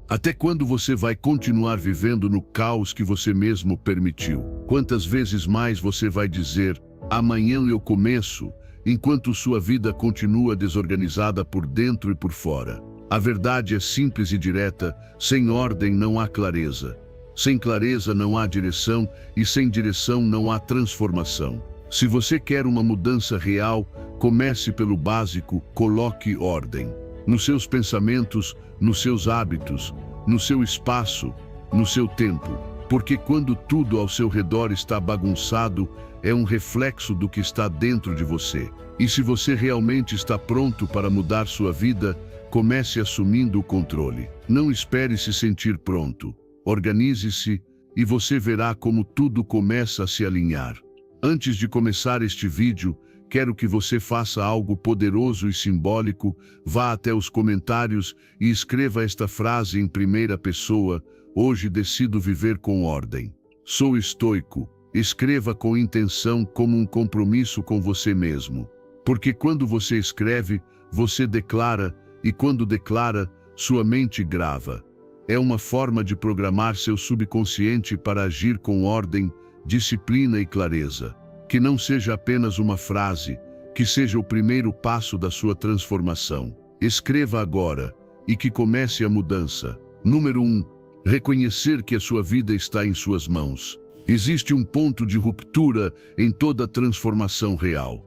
Até quando você vai continuar vivendo no caos que você mesmo permitiu? Quantas vezes mais você vai dizer, amanhã eu começo, enquanto sua vida continua desorganizada por dentro e por fora? A verdade é simples e direta: sem ordem não há clareza. Sem clareza não há direção, e sem direção não há transformação. Se você quer uma mudança real, comece pelo básico: coloque ordem. Nos seus pensamentos, nos seus hábitos, no seu espaço, no seu tempo. Porque quando tudo ao seu redor está bagunçado, é um reflexo do que está dentro de você. E se você realmente está pronto para mudar sua vida, comece assumindo o controle. Não espere se sentir pronto. Organize-se e você verá como tudo começa a se alinhar. Antes de começar este vídeo, quero que você faça algo poderoso e simbólico. Vá até os comentários e escreva esta frase em primeira pessoa: hoje decido viver com ordem. Sou estoico. Escreva com intenção, como um compromisso com você mesmo. Porque quando você escreve, você declara, e quando declara, sua mente grava. É uma forma de programar seu subconsciente para agir com ordem, disciplina e clareza. Que não seja apenas uma frase, que seja o primeiro passo da sua transformação. Escreva agora, e que comece a mudança. Número 1. Reconhecer que a sua vida está em suas mãos. Existe um ponto de ruptura em toda transformação real.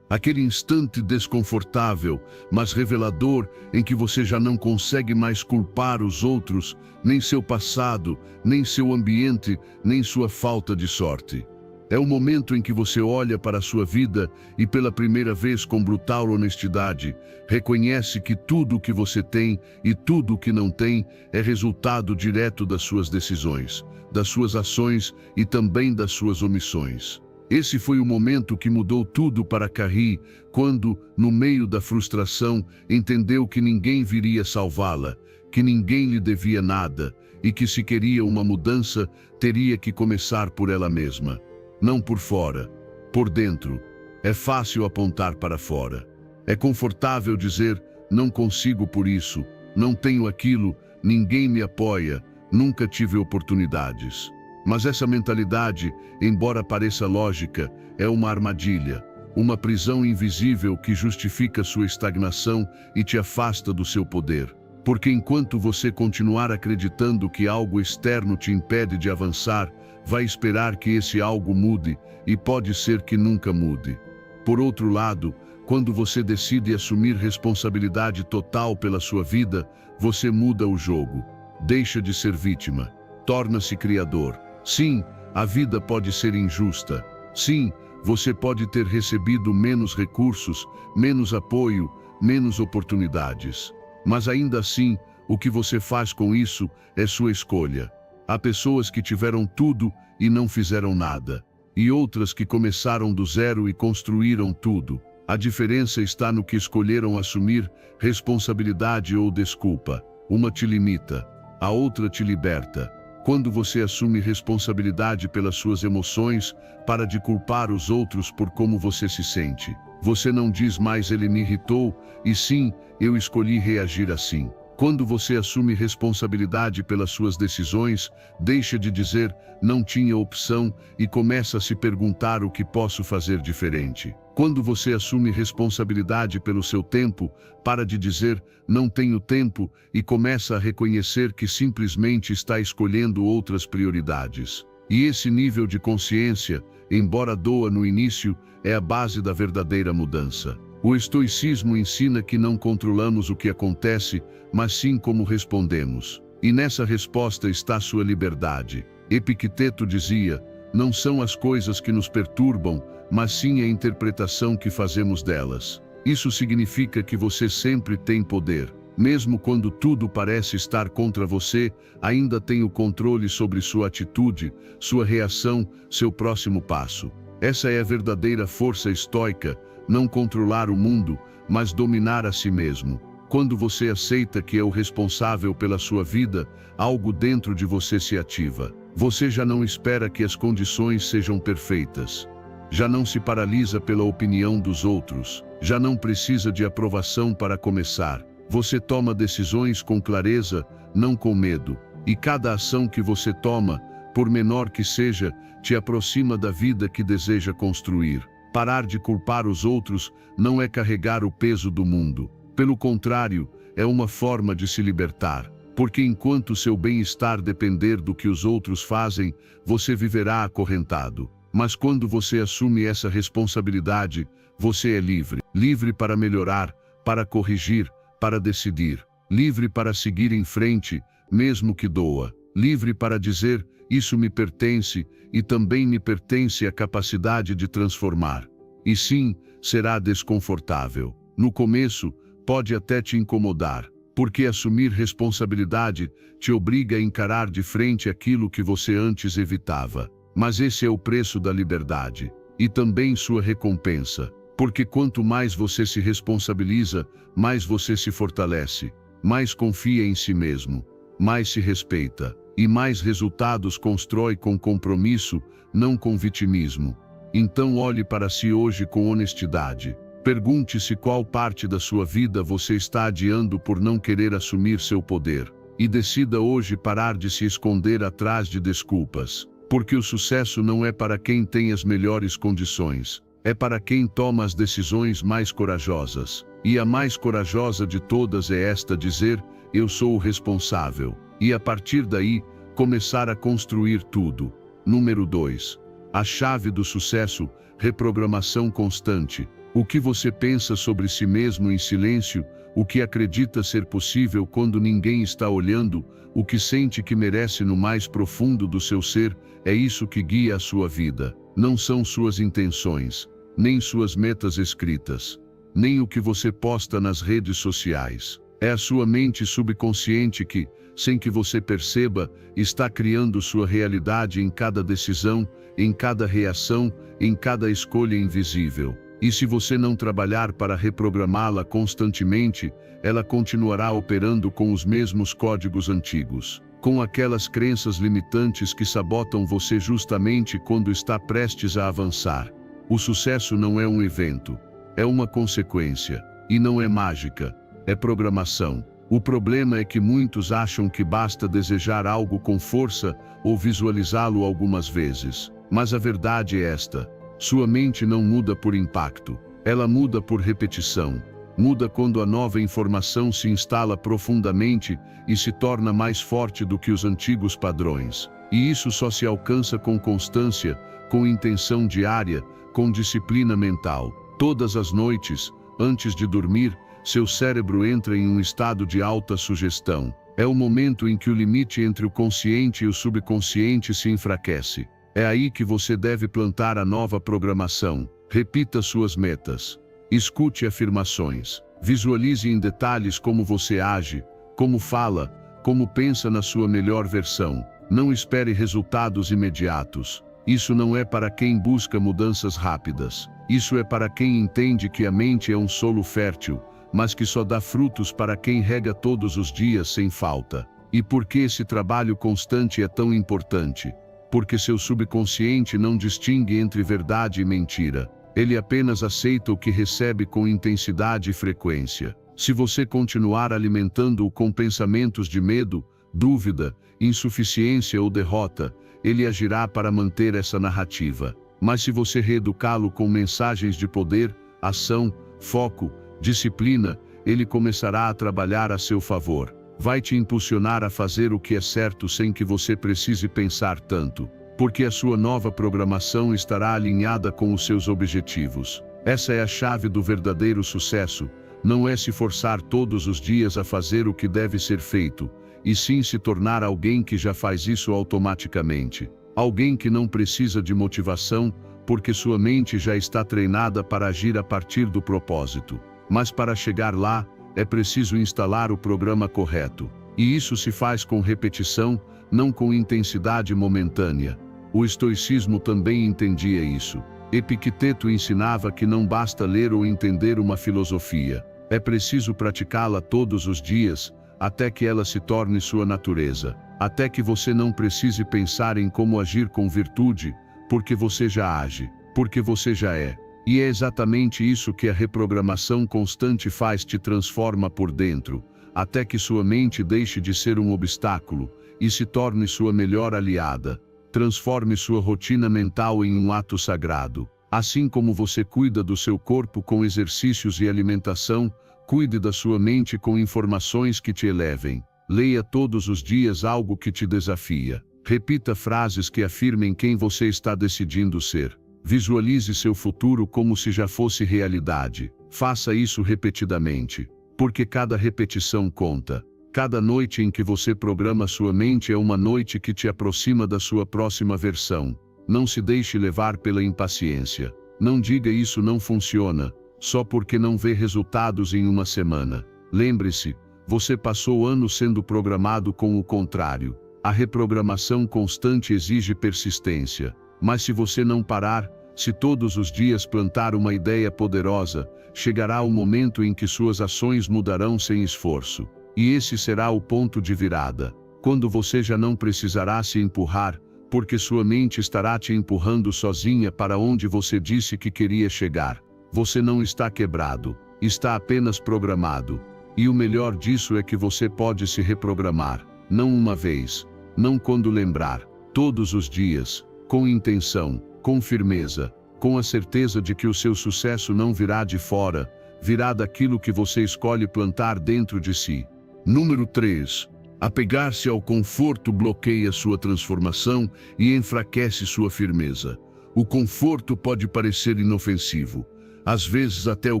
Aquele instante desconfortável, mas revelador, em que você já não consegue mais culpar os outros, nem seu passado, nem seu ambiente, nem sua falta de sorte. É o momento em que você olha para a sua vida e, pela primeira vez com brutal honestidade, reconhece que tudo o que você tem e tudo o que não tem é resultado direto das suas decisões, das suas ações e também das suas omissões. Esse foi o momento que mudou tudo para Carrie, quando, no meio da frustração, entendeu que ninguém viria salvá-la, que ninguém lhe devia nada e que, se queria uma mudança, teria que começar por ela mesma. Não por fora, por dentro. É fácil apontar para fora. É confortável dizer, não consigo por isso, não tenho aquilo, ninguém me apoia, nunca tive oportunidades. Mas essa mentalidade, embora pareça lógica, é uma armadilha, uma prisão invisível que justifica sua estagnação e te afasta do seu poder. Porque enquanto você continuar acreditando que algo externo te impede de avançar, vai esperar que esse algo mude, e pode ser que nunca mude. Por outro lado, quando você decide assumir responsabilidade total pela sua vida, você muda o jogo. Deixa de ser vítima. Torna-se criador. Sim, a vida pode ser injusta. Sim, você pode ter recebido menos recursos, menos apoio, menos oportunidades. Mas ainda assim, o que você faz com isso é sua escolha. Há pessoas que tiveram tudo e não fizeram nada, e outras que começaram do zero e construíram tudo. A diferença está no que escolheram assumir, responsabilidade ou desculpa. Uma te limita, a outra te liberta. Quando você assume responsabilidade pelas suas emoções, para de culpar os outros por como você se sente. Você não diz mais ele me irritou, e sim, eu escolhi reagir assim. Quando você assume responsabilidade pelas suas decisões, deixa de dizer não tinha opção e começa a se perguntar o que posso fazer diferente. Quando você assume responsabilidade pelo seu tempo, para de dizer não tenho tempo e começa a reconhecer que simplesmente está escolhendo outras prioridades. E esse nível de consciência, embora doa no início, é a base da verdadeira mudança. O estoicismo ensina que não controlamos o que acontece, mas sim como respondemos. E nessa resposta está sua liberdade. Epicteto dizia, não são as coisas que nos perturbam, mas sim a interpretação que fazemos delas. Isso significa que você sempre tem poder. Mesmo quando tudo parece estar contra você, ainda tem o controle sobre sua atitude, sua reação, seu próximo passo. Essa é a verdadeira força estoica, não controlar o mundo, mas dominar a si mesmo. Quando você aceita que é o responsável pela sua vida, algo dentro de você se ativa. Você já não espera que as condições sejam perfeitas. Já não se paralisa pela opinião dos outros. Já não precisa de aprovação para começar. Você toma decisões com clareza, não com medo. E cada ação que você toma, por menor que seja, te aproxima da vida que deseja construir. Parar de culpar os outros não é carregar o peso do mundo. Pelo contrário, é uma forma de se libertar. Porque enquanto seu bem-estar depender do que os outros fazem, você viverá acorrentado. Mas quando você assume essa responsabilidade, você é livre. Livre para melhorar, para corrigir, para decidir. Livre para seguir em frente, mesmo que doa. Livre para dizer, isso me pertence, e também me pertence a capacidade de transformar. E sim, será desconfortável. No começo, pode até te incomodar, porque assumir responsabilidade te obriga a encarar de frente aquilo que você antes evitava. Mas esse é o preço da liberdade, e também sua recompensa, porque quanto mais você se responsabiliza, mais você se fortalece, mais confia em si mesmo, mais se respeita, e mais resultados constrói com compromisso, não com vitimismo. Então olhe para si hoje com honestidade. Pergunte-se qual parte da sua vida você está adiando por não querer assumir seu poder. E decida hoje parar de se esconder atrás de desculpas. Porque o sucesso não é para quem tem as melhores condições. É para quem toma as decisões mais corajosas. E a mais corajosa de todas é esta: dizer, eu sou o responsável. E a partir daí, começar a construir tudo. Número 2. A chave do sucesso: reprogramação constante. O que você pensa sobre si mesmo em silêncio, o que acredita ser possível quando ninguém está olhando, o que sente que merece no mais profundo do seu ser, é isso que guia a sua vida. Não são suas intenções, nem suas metas escritas, nem o que você posta nas redes sociais. É a sua mente subconsciente que, sem que você perceba, está criando sua realidade em cada decisão, em cada reação, em cada escolha invisível. E se você não trabalhar para reprogramá-la constantemente, ela continuará operando com os mesmos códigos antigos, com aquelas crenças limitantes que sabotam você justamente quando está prestes a avançar. O sucesso não é um evento, é uma consequência, e não é mágica, é programação. O problema é que muitos acham que basta desejar algo com força ou visualizá-lo algumas vezes. Mas a verdade é esta: sua mente não muda por impacto, ela muda por repetição. Muda quando a nova informação se instala profundamente e se torna mais forte do que os antigos padrões. E isso só se alcança com constância, com intenção diária, com disciplina mental. Todas as noites, antes de dormir, seu cérebro entra em um estado de alta sugestão. É o momento em que o limite entre o consciente e o subconsciente se enfraquece. É aí que você deve plantar a nova programação. Repita suas metas. Escute afirmações. Visualize em detalhes como você age, como fala, como pensa na sua melhor versão. Não espere resultados imediatos. Isso não é para quem busca mudanças rápidas. Isso é para quem entende que a mente é um solo fértil, mas que só dá frutos para quem rega todos os dias sem falta. E por que esse trabalho constante é tão importante? Porque seu subconsciente não distingue entre verdade e mentira. Ele apenas aceita o que recebe com intensidade e frequência. Se você continuar alimentando-o com pensamentos de medo, dúvida, insuficiência ou derrota, ele agirá para manter essa narrativa. Mas se você reeducá-lo com mensagens de poder, ação, foco, disciplina, ele começará a trabalhar a seu favor. Vai te impulsionar a fazer o que é certo sem que você precise pensar tanto, porque a sua nova programação estará alinhada com os seus objetivos. Essa é a chave do verdadeiro sucesso. Não é se forçar todos os dias a fazer o que deve ser feito, e sim se tornar alguém que já faz isso automaticamente. Alguém que não precisa de motivação, porque sua mente já está treinada para agir a partir do propósito. Mas para chegar lá, é preciso instalar o programa correto. E isso se faz com repetição, não com intensidade momentânea. O estoicismo também entendia isso. Epicteto ensinava que não basta ler ou entender uma filosofia. É preciso praticá-la todos os dias, até que ela se torne sua natureza. Até que você não precise pensar em como agir com virtude, porque você já age, porque você já é. E é exatamente isso que a reprogramação constante faz: te transforma por dentro, até que sua mente deixe de ser um obstáculo e se torne sua melhor aliada. Transforme sua rotina mental em um ato sagrado. Assim como você cuida do seu corpo com exercícios e alimentação, cuide da sua mente com informações que te elevem. Leia todos os dias algo que te desafia. Repita frases que afirmem quem você está decidindo ser. Visualize seu futuro como se já fosse realidade. Faça isso repetidamente, porque cada repetição conta. Cada noite em que você programa sua mente é uma noite que te aproxima da sua próxima versão. Não se deixe levar pela impaciência. Não diga isso não funciona, só porque não vê resultados em uma semana. Lembre-se, você passou anos sendo programado com o contrário. A reprogramação constante exige persistência. Mas se você não parar, se todos os dias plantar uma ideia poderosa, chegará o momento em que suas ações mudarão sem esforço. E esse será o ponto de virada, quando você já não precisará se empurrar, porque sua mente estará te empurrando sozinha para onde você disse que queria chegar. Você não está quebrado, está apenas programado. E o melhor disso é que você pode se reprogramar, não uma vez, não quando lembrar, todos os dias, com intenção, com firmeza, com a certeza de que o seu sucesso não virá de fora, virá daquilo que você escolhe plantar dentro de si. Número 3. Apegar-se ao conforto bloqueia sua transformação e enfraquece sua firmeza. O conforto pode parecer inofensivo. Às vezes até o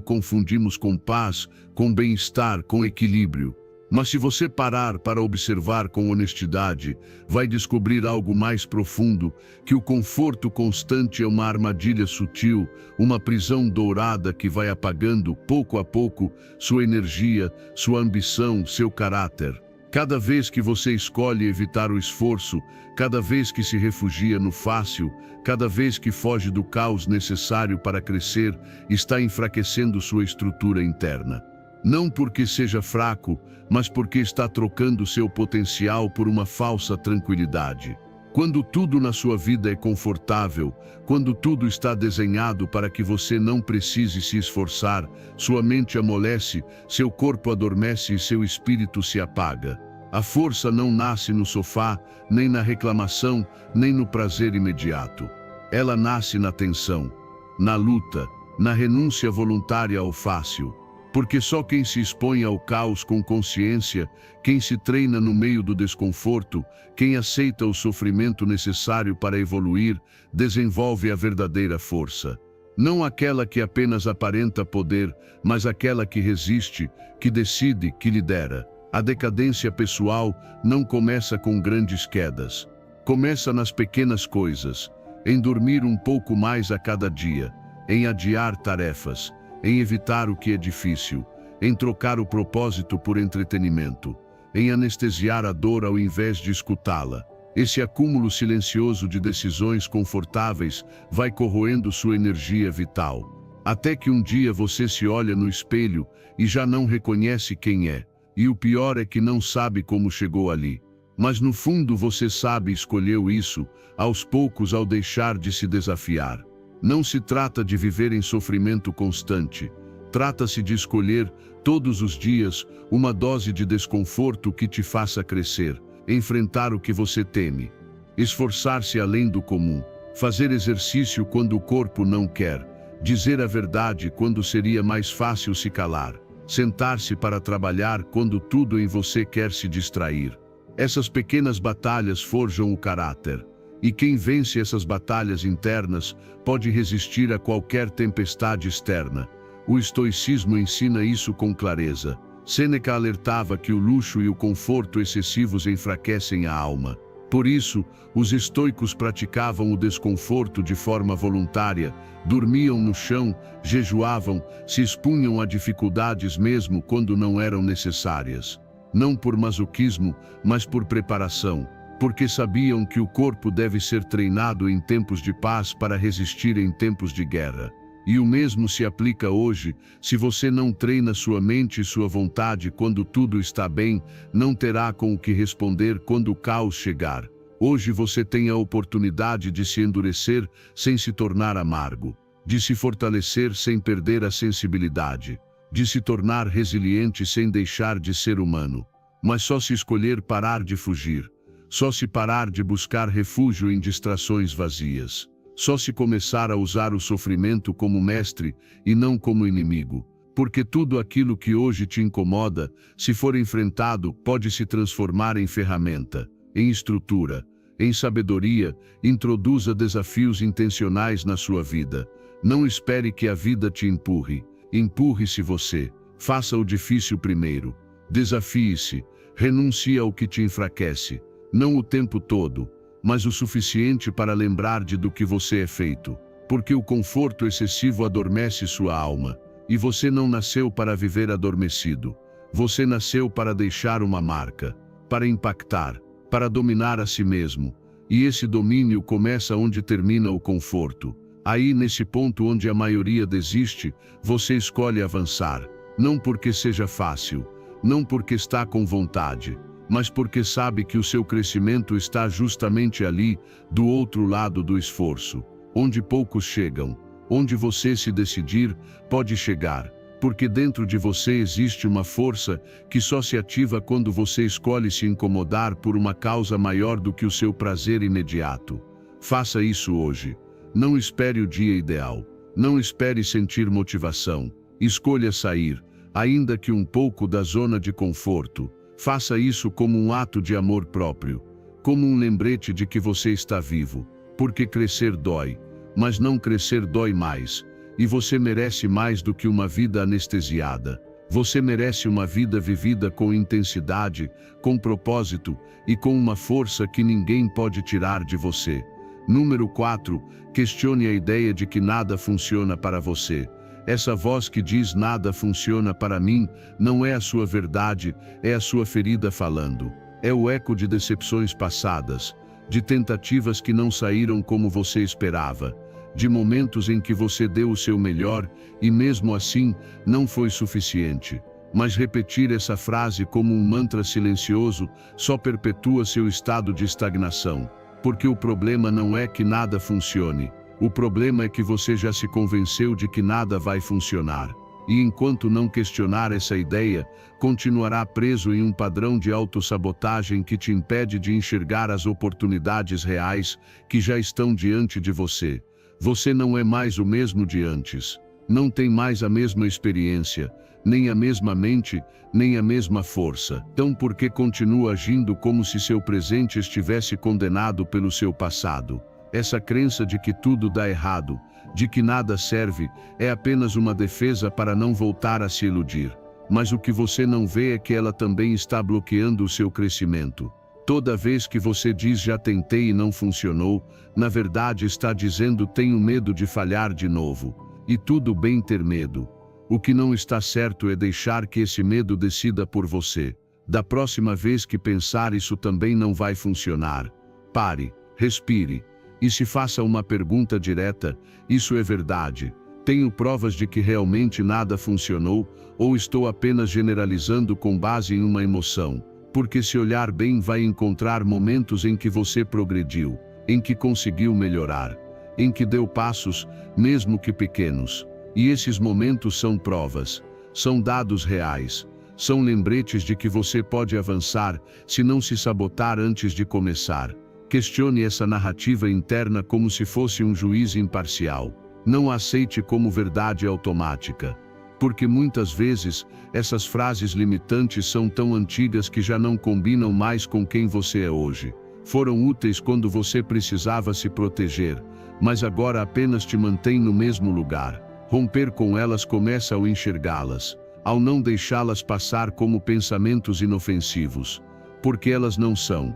confundimos com paz, com bem-estar, com equilíbrio. Mas se você parar para observar com honestidade, vai descobrir algo mais profundo, que o conforto constante é uma armadilha sutil, uma prisão dourada que vai apagando, pouco a pouco, sua energia, sua ambição, seu caráter. Cada vez que você escolhe evitar o esforço, cada vez que se refugia no fácil, cada vez que foge do caos necessário para crescer, está enfraquecendo sua estrutura interna. Não porque seja fraco, mas porque está trocando seu potencial por uma falsa tranquilidade. Quando tudo na sua vida é confortável, quando tudo está desenhado para que você não precise se esforçar, sua mente amolece, seu corpo adormece e seu espírito se apaga. A força não nasce no sofá, nem na reclamação, nem no prazer imediato. Ela nasce na tensão, na luta, na renúncia voluntária ao fácil. Porque só quem se expõe ao caos com consciência, quem se treina no meio do desconforto, quem aceita o sofrimento necessário para evoluir, desenvolve a verdadeira força. Não aquela que apenas aparenta poder, mas aquela que resiste, que decide, que lidera. A decadência pessoal não começa com grandes quedas. Começa nas pequenas coisas, em dormir um pouco mais a cada dia, em adiar tarefas, em evitar o que é difícil, em trocar o propósito por entretenimento, em anestesiar a dor ao invés de escutá-la. Esse acúmulo silencioso de decisões confortáveis vai corroendo sua energia vital, até que um dia você se olha no espelho e já não reconhece quem é, e o pior é que não sabe como chegou ali. Mas no fundo você sabe, escolheu isso, aos poucos, ao deixar de se desafiar. Não se trata de viver em sofrimento constante. Trata-se de escolher, todos os dias, uma dose de desconforto que te faça crescer, enfrentar o que você teme, esforçar-se além do comum, fazer exercício quando o corpo não quer, dizer a verdade quando seria mais fácil se calar, sentar-se para trabalhar quando tudo em você quer se distrair. Essas pequenas batalhas forjam o caráter. E quem vence essas batalhas internas pode resistir a qualquer tempestade externa. O estoicismo ensina isso com clareza. Sêneca alertava que o luxo e o conforto excessivos enfraquecem a alma. Por isso, os estoicos praticavam o desconforto de forma voluntária, dormiam no chão, jejuavam, se expunham a dificuldades mesmo quando não eram necessárias. Não por masoquismo, mas por preparação. Porque sabiam que o corpo deve ser treinado em tempos de paz para resistir em tempos de guerra. E o mesmo se aplica hoje. Se você não treina sua mente e sua vontade quando tudo está bem, não terá com o que responder quando o caos chegar. Hoje você tem a oportunidade de se endurecer sem se tornar amargo. de se fortalecer sem perder a sensibilidade, de se tornar resiliente sem deixar de ser humano. Mas só se escolher parar de fugir, só se parar de buscar refúgio em distrações vazias, só se começar a usar o sofrimento como mestre e não como inimigo. Porque tudo aquilo que hoje te incomoda, se for enfrentado, pode se transformar em ferramenta, em estrutura, em sabedoria. Introduza desafios intencionais na sua vida. Não espere que a vida te empurre. Empurre-se você. Faça o difícil primeiro. Desafie-se. Renuncie ao que te enfraquece. Não o tempo todo, mas o suficiente para lembrar do que você é feito. Porque o conforto excessivo adormece sua alma. E você não nasceu para viver adormecido. Você nasceu para deixar uma marca, para impactar, para dominar a si mesmo. E esse domínio começa onde termina o conforto. Aí, nesse ponto onde a maioria desiste, você escolhe avançar. Não porque seja fácil, não porque está com vontade, mas porque sabe que o seu crescimento está justamente ali, do outro lado do esforço, onde poucos chegam. Onde você se decidir, pode chegar, porque dentro de você existe uma força que só se ativa quando você escolhe se incomodar por uma causa maior do que o seu prazer imediato. Faça isso hoje. Não espere o dia ideal. Não espere sentir motivação. Escolha sair, ainda que um pouco da zona de conforto. Faça isso como um ato de amor próprio, como um lembrete de que você está vivo, porque crescer dói. Mas não crescer dói mais, e você merece mais do que uma vida anestesiada. Você merece uma vida vivida com intensidade, com propósito e com uma força que ninguém pode tirar de você. Número 4. Questione a ideia de que nada funciona para você. Essa voz que diz nada funciona para mim, não é a sua verdade, é a sua ferida falando. É o eco de decepções passadas, de tentativas que não saíram como você esperava, de momentos em que você deu o seu melhor e mesmo assim não foi suficiente. Mas repetir essa frase como um mantra silencioso só perpetua seu estado de estagnação. Porque o problema não é que nada funcione, o problema é que você já se convenceu de que nada vai funcionar. E enquanto não questionar essa ideia, continuará preso em um padrão de autossabotagem que te impede de enxergar as oportunidades reais que já estão diante de você. Você não é mais o mesmo de antes. Não tem mais a mesma experiência, nem a mesma mente, nem a mesma força. Então por que continua agindo como se seu presente estivesse condenado pelo seu passado? Essa crença de que tudo dá errado, de que nada serve, é apenas uma defesa para não voltar a se iludir. Mas o que você não vê é que ela também está bloqueando o seu crescimento. Toda vez que você diz já tentei e não funcionou, na verdade está dizendo tenho medo de falhar de novo. E tudo bem ter medo. O que não está certo é deixar que esse medo decida por você. Da próxima vez que pensar isso também não vai funcionar. Pare, respire, e se faça uma pergunta direta: isso é verdade? Tenho provas de que realmente nada funcionou, ou estou apenas generalizando com base em uma emoção? Porque se olhar bem vai encontrar momentos em que você progrediu, em que conseguiu melhorar, em que deu passos, mesmo que pequenos. E esses momentos são provas, são dados reais, são lembretes de que você pode avançar se não se sabotar antes de começar. Questione essa narrativa interna como se fosse um juiz imparcial. Não a aceite como verdade automática. Porque muitas vezes, essas frases limitantes são tão antigas que já não combinam mais com quem você é hoje. Foram úteis quando você precisava se proteger, mas agora apenas te mantém no mesmo lugar. Romper com elas começa ao enxergá-las, ao não deixá-las passar como pensamentos inofensivos. Porque elas não são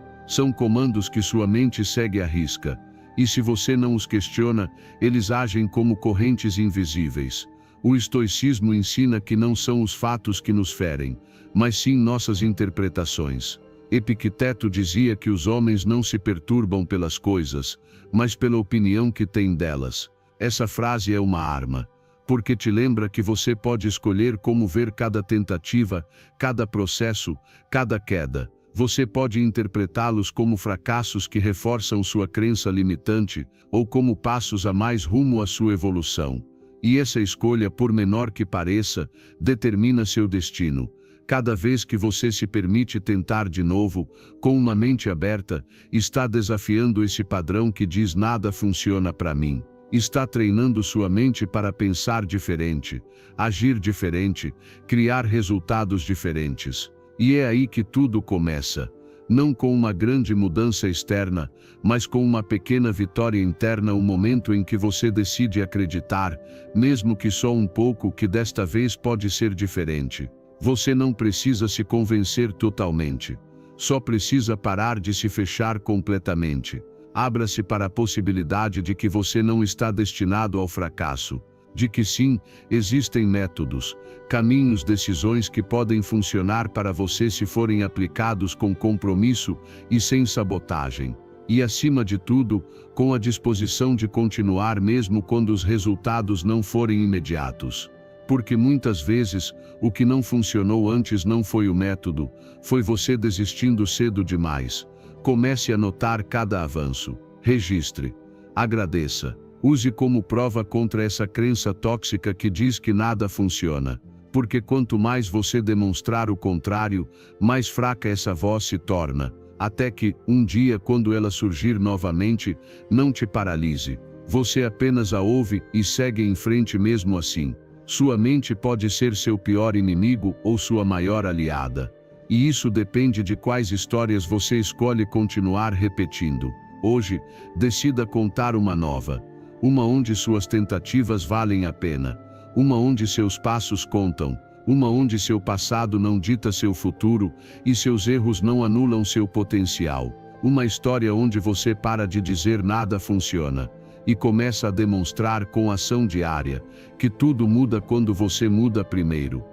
comandos que sua mente segue à risca. E se você não os questiona, eles agem como correntes invisíveis. O estoicismo ensina que não são os fatos que nos ferem, mas sim nossas interpretações. Epicteto dizia que os homens não se perturbam pelas coisas, mas pela opinião que têm delas. Essa frase é uma arma, porque te lembra que você pode escolher como ver cada tentativa, cada processo, cada queda. Você pode interpretá-los como fracassos que reforçam sua crença limitante ou como passos a mais rumo à sua evolução. E essa escolha, por menor que pareça, determina seu destino. Cada vez que você se permite tentar de novo, com uma mente aberta, está desafiando esse padrão que diz nada funciona para mim. Está treinando sua mente para pensar diferente, agir diferente, criar resultados diferentes. E é aí que tudo começa. Não com uma grande mudança externa, mas com uma pequena vitória interna, o momento em que você decide acreditar, mesmo que só um pouco, que desta vez pode ser diferente. Você não precisa se convencer totalmente. Só precisa parar de se fechar completamente. Abra-se para a possibilidade de que você não está destinado ao fracasso. De que sim, existem métodos, caminhos, decisões que podem funcionar para você se forem aplicados com compromisso e sem sabotagem. E acima de tudo, com a disposição de continuar mesmo quando os resultados não forem imediatos. Porque muitas vezes, o que não funcionou antes não foi o método, foi você desistindo cedo demais. Comece a notar cada avanço. Registre. Agradeça. Use como prova contra essa crença tóxica que diz que nada funciona. Porque quanto mais você demonstrar o contrário, mais fraca essa voz se torna. Até que, um dia, quando ela surgir novamente, não te paralise. Você apenas a ouve e segue em frente mesmo assim. Sua mente pode ser seu pior inimigo ou sua maior aliada. E isso depende de quais histórias você escolhe continuar repetindo. Hoje, decida contar uma nova. Uma onde suas tentativas valem a pena. Uma onde seus passos contam. Uma onde seu passado não dita seu futuro e seus erros não anulam seu potencial. Uma história onde você para de dizer nada funciona e começa a demonstrar com ação diária que tudo muda quando você muda primeiro.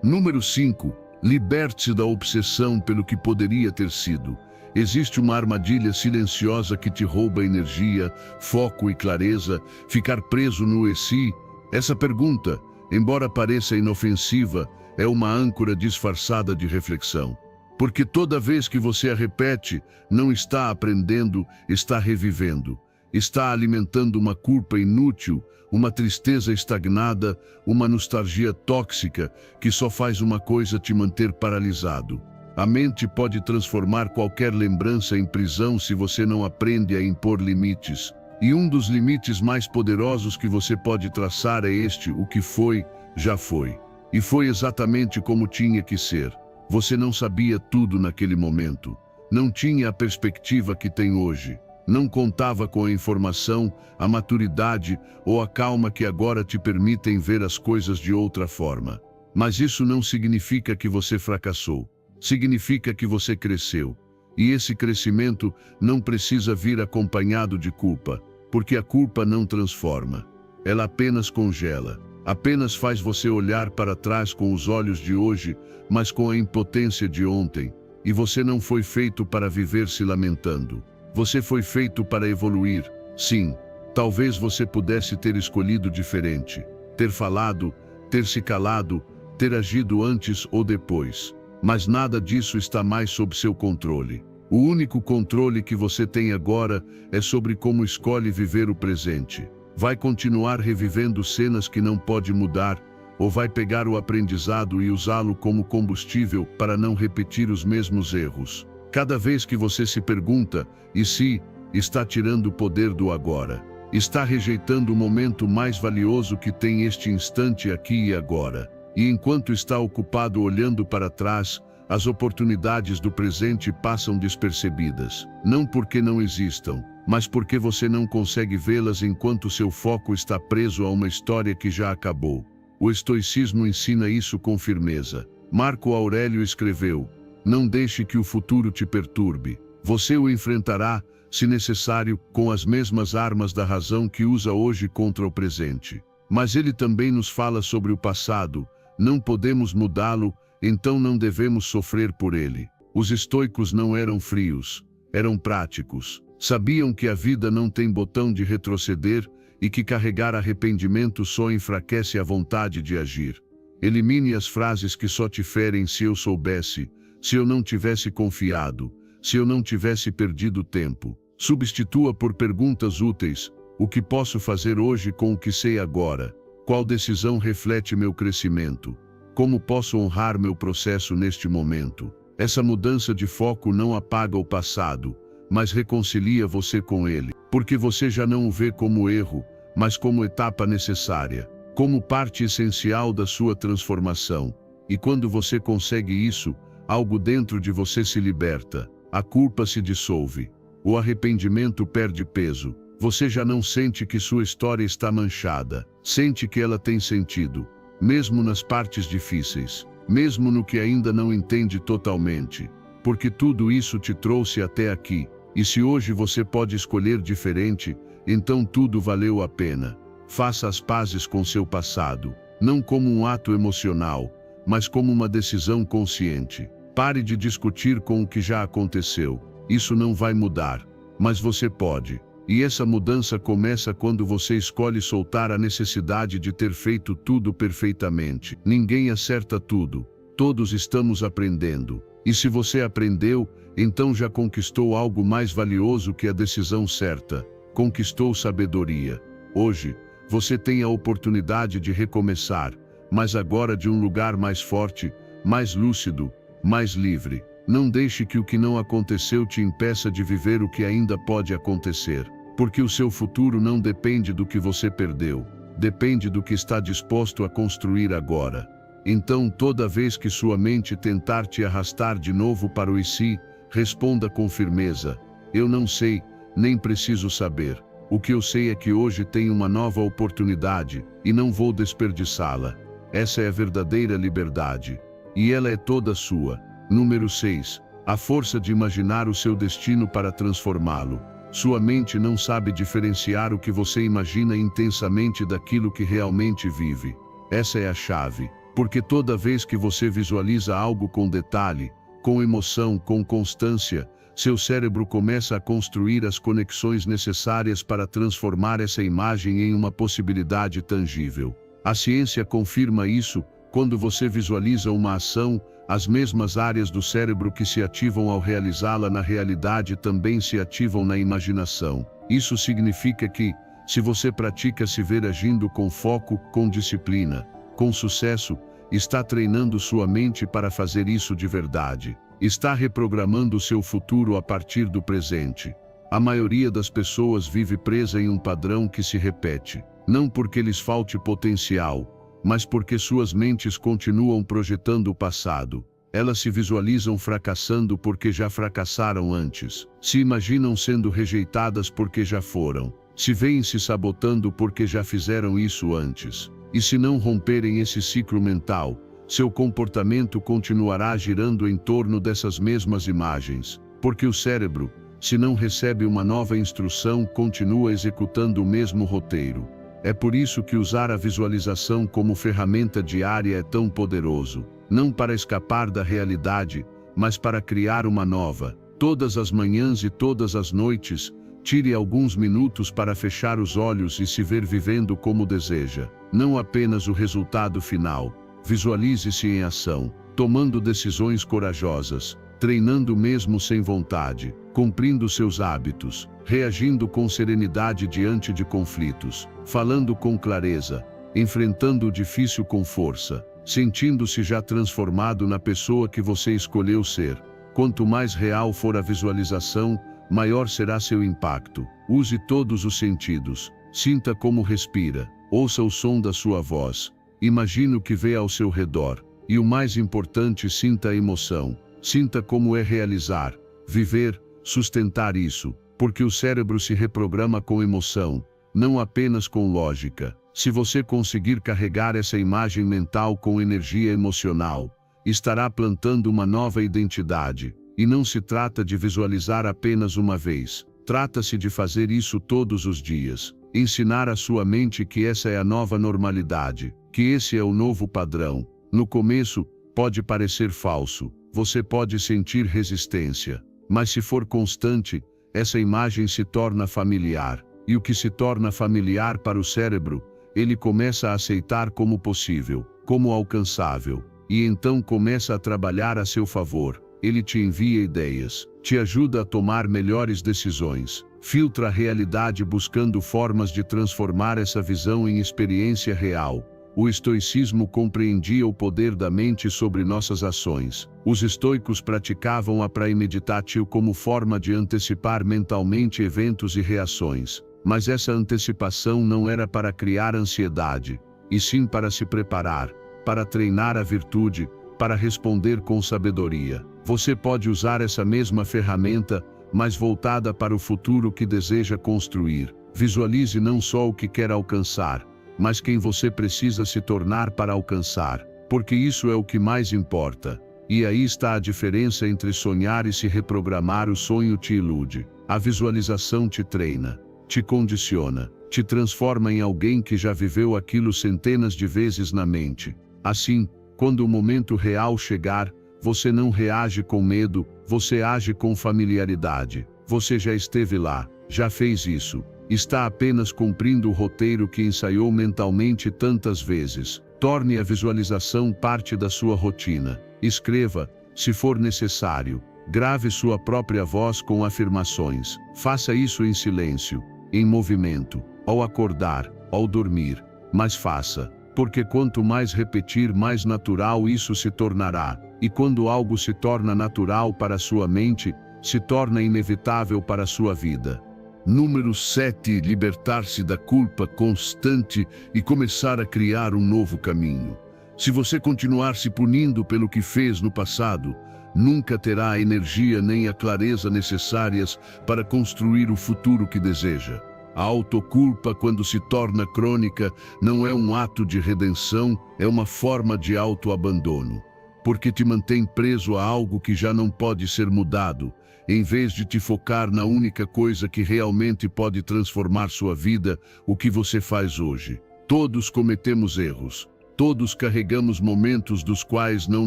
Número 5. Liberte-se da obsessão pelo que poderia ter sido. Existe uma armadilha silenciosa que te rouba energia, foco e clareza. Ficar preso no "e se?". Essa pergunta, embora pareça inofensiva, é uma âncora disfarçada de reflexão. Porque toda vez que você a repete, não está aprendendo, está revivendo. Está alimentando uma culpa inútil, uma tristeza estagnada, uma nostalgia tóxica que só faz uma coisa: te manter paralisado. A mente pode transformar qualquer lembrança em prisão se você não aprende a impor limites. E um dos limites mais poderosos que você pode traçar é este: o que foi, já foi. E foi exatamente como tinha que ser. Você não sabia tudo naquele momento. Não tinha a perspectiva que tem hoje. Não contava com a informação, a maturidade ou a calma que agora te permitem ver as coisas de outra forma. Mas isso não significa que você fracassou. Significa que você cresceu. E esse crescimento não precisa vir acompanhado de culpa, porque a culpa não transforma. Ela apenas congela. Apenas faz você olhar para trás com os olhos de hoje, mas com a impotência de ontem. E você não foi feito para viver se lamentando. Você foi feito para evoluir. Sim, talvez você pudesse ter escolhido diferente. Ter falado, ter se calado, ter agido antes ou depois. Mas nada disso está mais sob seu controle. O único controle que você tem agora é sobre como escolhe viver o presente. Vai continuar revivendo cenas que não pode mudar, ou vai pegar o aprendizado e usá-lo como combustível para não repetir os mesmos erros? Cada vez que você se pergunta, e se, está tirando o poder do agora. Está rejeitando o momento mais valioso que tem este instante aqui e agora. E enquanto está ocupado olhando para trás, as oportunidades do presente passam despercebidas. Não porque não existam, mas porque você não consegue vê-las enquanto seu foco está preso a uma história que já acabou. O estoicismo ensina isso com firmeza. Marco Aurélio escreveu: "Não deixe que o futuro te perturbe. Você o enfrentará, se necessário, com as mesmas armas da razão que usa hoje contra o presente." Mas ele também nos fala sobre o passado. Não podemos mudá-lo, então não devemos sofrer por ele. Os estoicos não eram frios, eram práticos. Sabiam que a vida não tem botão de retroceder e que carregar arrependimento só enfraquece a vontade de agir. Elimine as frases que só te ferem: "se eu soubesse", Se eu não tivesse confiado, se eu não tivesse perdido tempo. Substitua por perguntas úteis: o que posso fazer hoje com o que sei agora? Qual decisão reflete meu crescimento? Como posso honrar meu processo neste momento? Essa mudança de foco não apaga o passado, mas reconcilia você com ele, porque você já não o vê como erro, mas como etapa necessária, como parte essencial da sua transformação. E quando você consegue isso, algo dentro de você se liberta, a culpa se dissolve, o arrependimento perde peso, você já não sente que sua história está manchada, sente que ela tem sentido, mesmo nas partes difíceis, mesmo no que ainda não entende totalmente, porque tudo isso te trouxe até aqui, e se hoje você pode escolher diferente, então tudo valeu a pena. Faça as pazes com seu passado, não como um ato emocional, mas como uma decisão consciente. Pare de discutir com o que já aconteceu, isso não vai mudar, mas você pode. E essa mudança começa quando você escolhe soltar a necessidade de ter feito tudo perfeitamente. Ninguém acerta tudo, todos estamos aprendendo. E se você aprendeu, então já conquistou algo mais valioso que a decisão certa. Conquistou sabedoria. Hoje, você tem a oportunidade de recomeçar, mas agora de um lugar mais forte, mais lúcido, mais livre. Não deixe que o que não aconteceu te impeça de viver o que ainda pode acontecer, porque o seu futuro não depende do que você perdeu, depende do que está disposto a construir agora. Então, toda vez que sua mente tentar te arrastar de novo para o e se, responda com firmeza: eu não sei, nem preciso saber. O que eu sei é que hoje tenho uma nova oportunidade, e não vou desperdiçá-la. Essa é a verdadeira liberdade. E ela é toda sua. Número 6. A força de imaginar o seu destino para transformá-lo. Sua mente não sabe diferenciar o que você imagina intensamente daquilo que realmente vive. Essa é a chave. Porque toda vez que você visualiza algo com detalhe, com emoção, com constância, seu cérebro começa a construir as conexões necessárias para transformar essa imagem em uma possibilidade tangível. A ciência confirma isso. Quando você visualiza uma ação, as mesmas áreas do cérebro que se ativam ao realizá-la na realidade também se ativam na imaginação. Isso significa que, se você pratica se ver agindo com foco, com disciplina, com sucesso, está treinando sua mente para fazer isso de verdade. Está reprogramando seu futuro a partir do presente. A maioria das pessoas vive presa em um padrão que se repete, não porque lhes falte potencial, mas porque suas mentes continuam projetando o passado. Elas se visualizam fracassando porque já fracassaram antes. Se imaginam sendo rejeitadas porque já foram. Se veem se sabotando porque já fizeram isso antes. E se não romperem esse ciclo mental, seu comportamento continuará girando em torno dessas mesmas imagens. Porque o cérebro, se não recebe uma nova instrução, continua executando o mesmo roteiro. É por isso que usar a visualização como ferramenta diária é tão poderoso. Não para escapar da realidade, mas para criar uma nova. Todas as manhãs e todas as noites, tire alguns minutos para fechar os olhos e se ver vivendo como deseja. Não apenas o resultado final. Visualize-se em ação, tomando decisões corajosas, treinando mesmo sem vontade, cumprindo seus hábitos, reagindo com serenidade diante de conflitos, falando com clareza, enfrentando o difícil com força, sentindo-se já transformado na pessoa que você escolheu ser. Quanto mais real for a visualização, maior será seu impacto. Use todos os sentidos, sinta como respira, ouça o som da sua voz, imagine o que vê ao seu redor, e o mais importante, sinta a emoção, sinta como é realizar, viver, sustentar isso, porque o cérebro se reprograma com emoção, não apenas com lógica. Se você conseguir carregar essa imagem mental com energia emocional, estará plantando uma nova identidade. E não se trata de visualizar apenas uma vez, trata-se de fazer isso todos os dias. Ensinar a sua mente que essa é a nova normalidade, que esse é o novo padrão. No começo, pode parecer falso, você pode sentir resistência, mas se for constante, essa imagem se torna familiar. E o que se torna familiar para o cérebro, ele começa a aceitar como possível, como alcançável, e então começa a trabalhar a seu favor. ele te envia ideias, te ajuda a tomar melhores decisões, filtra a realidade buscando formas de transformar essa visão em experiência real. O estoicismo compreendia o poder da mente sobre nossas ações. Os estoicos praticavam a praemeditatio como forma de antecipar mentalmente eventos e reações. Mas essa antecipação não era para criar ansiedade, e sim para se preparar, para treinar a virtude, para responder com sabedoria. Você pode usar essa mesma ferramenta, mas voltada para o futuro que deseja construir. Visualize não só o que quer alcançar, mas quem você precisa se tornar para alcançar, porque isso é o que mais importa. E aí está a diferença entre sonhar e se reprogramar. O sonho te ilude, a visualização te treina, te condiciona, te transforma em alguém que já viveu aquilo centenas de vezes na mente. Assim, quando o momento real chegar, você não reage com medo, você age com familiaridade. Você já esteve lá, já fez isso, está apenas cumprindo o roteiro que ensaiou mentalmente tantas vezes. Torne a visualização parte da sua rotina. Escreva, se for necessário. Grave sua própria voz com afirmações. Faça isso em silêncio, em movimento, ao acordar, ao dormir. Mas faça, porque quanto mais repetir, mais natural isso se tornará. E quando algo se torna natural para sua mente, se torna inevitável para sua vida. Número 7. Libertar-se da culpa constante e começar a criar um novo caminho. Se você continuar se punindo pelo que fez no passado, nunca terá a energia nem a clareza necessárias para construir o futuro que deseja. A autoculpa, quando se torna crônica, não é um ato de redenção, é uma forma de autoabandono. Porque te mantém preso a algo que já não pode ser mudado, em vez de te focar na única coisa que realmente pode transformar sua vida, o que você faz hoje. Todos cometemos erros, todos carregamos momentos dos quais não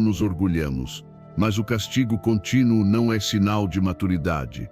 nos orgulhamos, mas o castigo contínuo não é sinal de maturidade.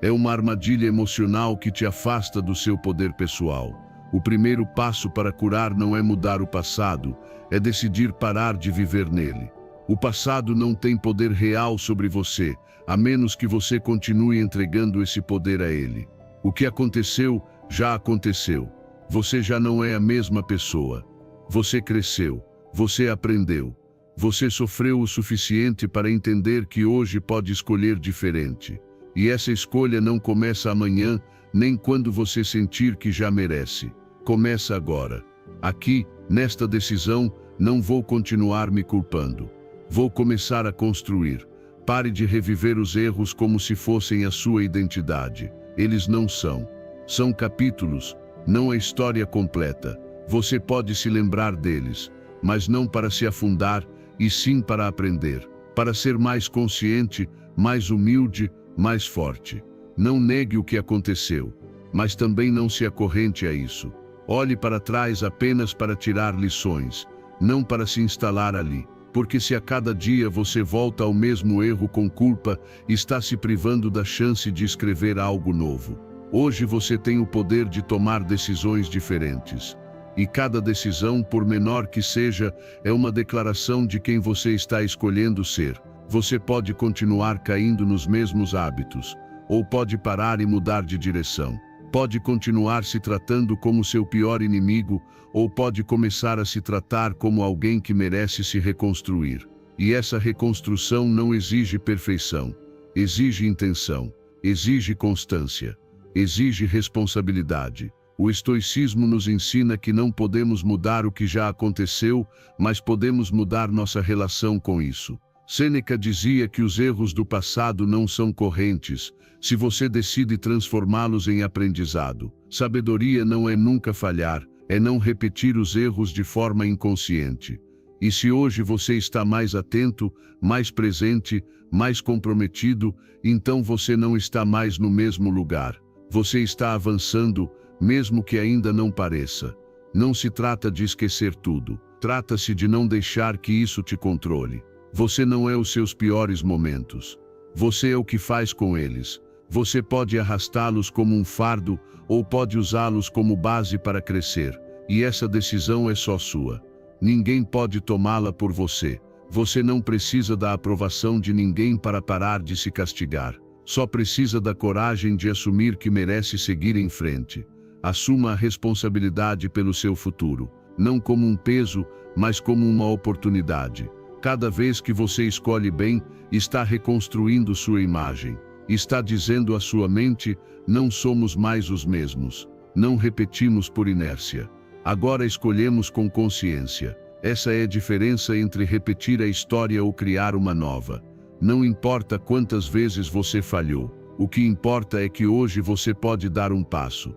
É uma armadilha emocional que te afasta do seu poder pessoal. O primeiro passo para curar não é mudar o passado, é decidir parar de viver nele. O passado não tem poder real sobre você, a menos que você continue entregando esse poder a ele. O que aconteceu, já aconteceu. Você já não é a mesma pessoa. Você cresceu, você aprendeu. Você sofreu o suficiente para entender que hoje pode escolher diferente. E essa escolha não começa amanhã, nem quando você sentir que já merece. Começa agora. Aqui, nesta decisão, não vou continuar me culpando. Vou começar a construir. Pare de reviver os erros como se fossem a sua identidade. Eles não são. São capítulos, não a história completa. Você pode se lembrar deles, mas não para se afundar, e sim para aprender. Para ser mais consciente, mais humilde, mais forte. Não negue o que aconteceu, mas também não se acorrente a isso. Olhe para trás apenas para tirar lições, não para se instalar ali. Porque se a cada dia você volta ao mesmo erro com culpa, está se privando da chance de escrever algo novo. Hoje você tem o poder de tomar decisões diferentes. E cada decisão, por menor que seja, é uma declaração de quem você está escolhendo ser. Você pode continuar caindo nos mesmos hábitos, ou pode parar e mudar de direção. Pode continuar se tratando como seu pior inimigo, ou pode começar a se tratar como alguém que merece se reconstruir. E essa reconstrução não exige perfeição, exige intenção, exige constância, exige responsabilidade. O estoicismo nos ensina que não podemos mudar o que já aconteceu, mas podemos mudar nossa relação com isso. Sêneca dizia que os erros do passado não são correntes, se você decide transformá-los em aprendizado. Sabedoria não é nunca falhar, é não repetir os erros de forma inconsciente. E se hoje você está mais atento, mais presente, mais comprometido, então você não está mais no mesmo lugar. Você está avançando, mesmo que ainda não pareça. Não se trata de esquecer tudo, trata-se de não deixar que isso te controle. Você não é os seus piores momentos. Você é o que faz com eles. Você pode arrastá-los como um fardo, ou pode usá-los como base para crescer. E essa decisão é só sua. Ninguém pode tomá-la por você. Você não precisa da aprovação de ninguém para parar de se castigar. Só precisa da coragem de assumir que merece seguir em frente. Assuma a responsabilidade pelo seu futuro, não como um peso, mas como uma oportunidade. Cada vez que você escolhe bem, está reconstruindo sua imagem. Está dizendo à sua mente: não somos mais os mesmos. Não repetimos por inércia. Agora escolhemos com consciência. Essa é a diferença entre repetir a história ou criar uma nova. Não importa quantas vezes você falhou. O que importa é que hoje você pode dar um passo.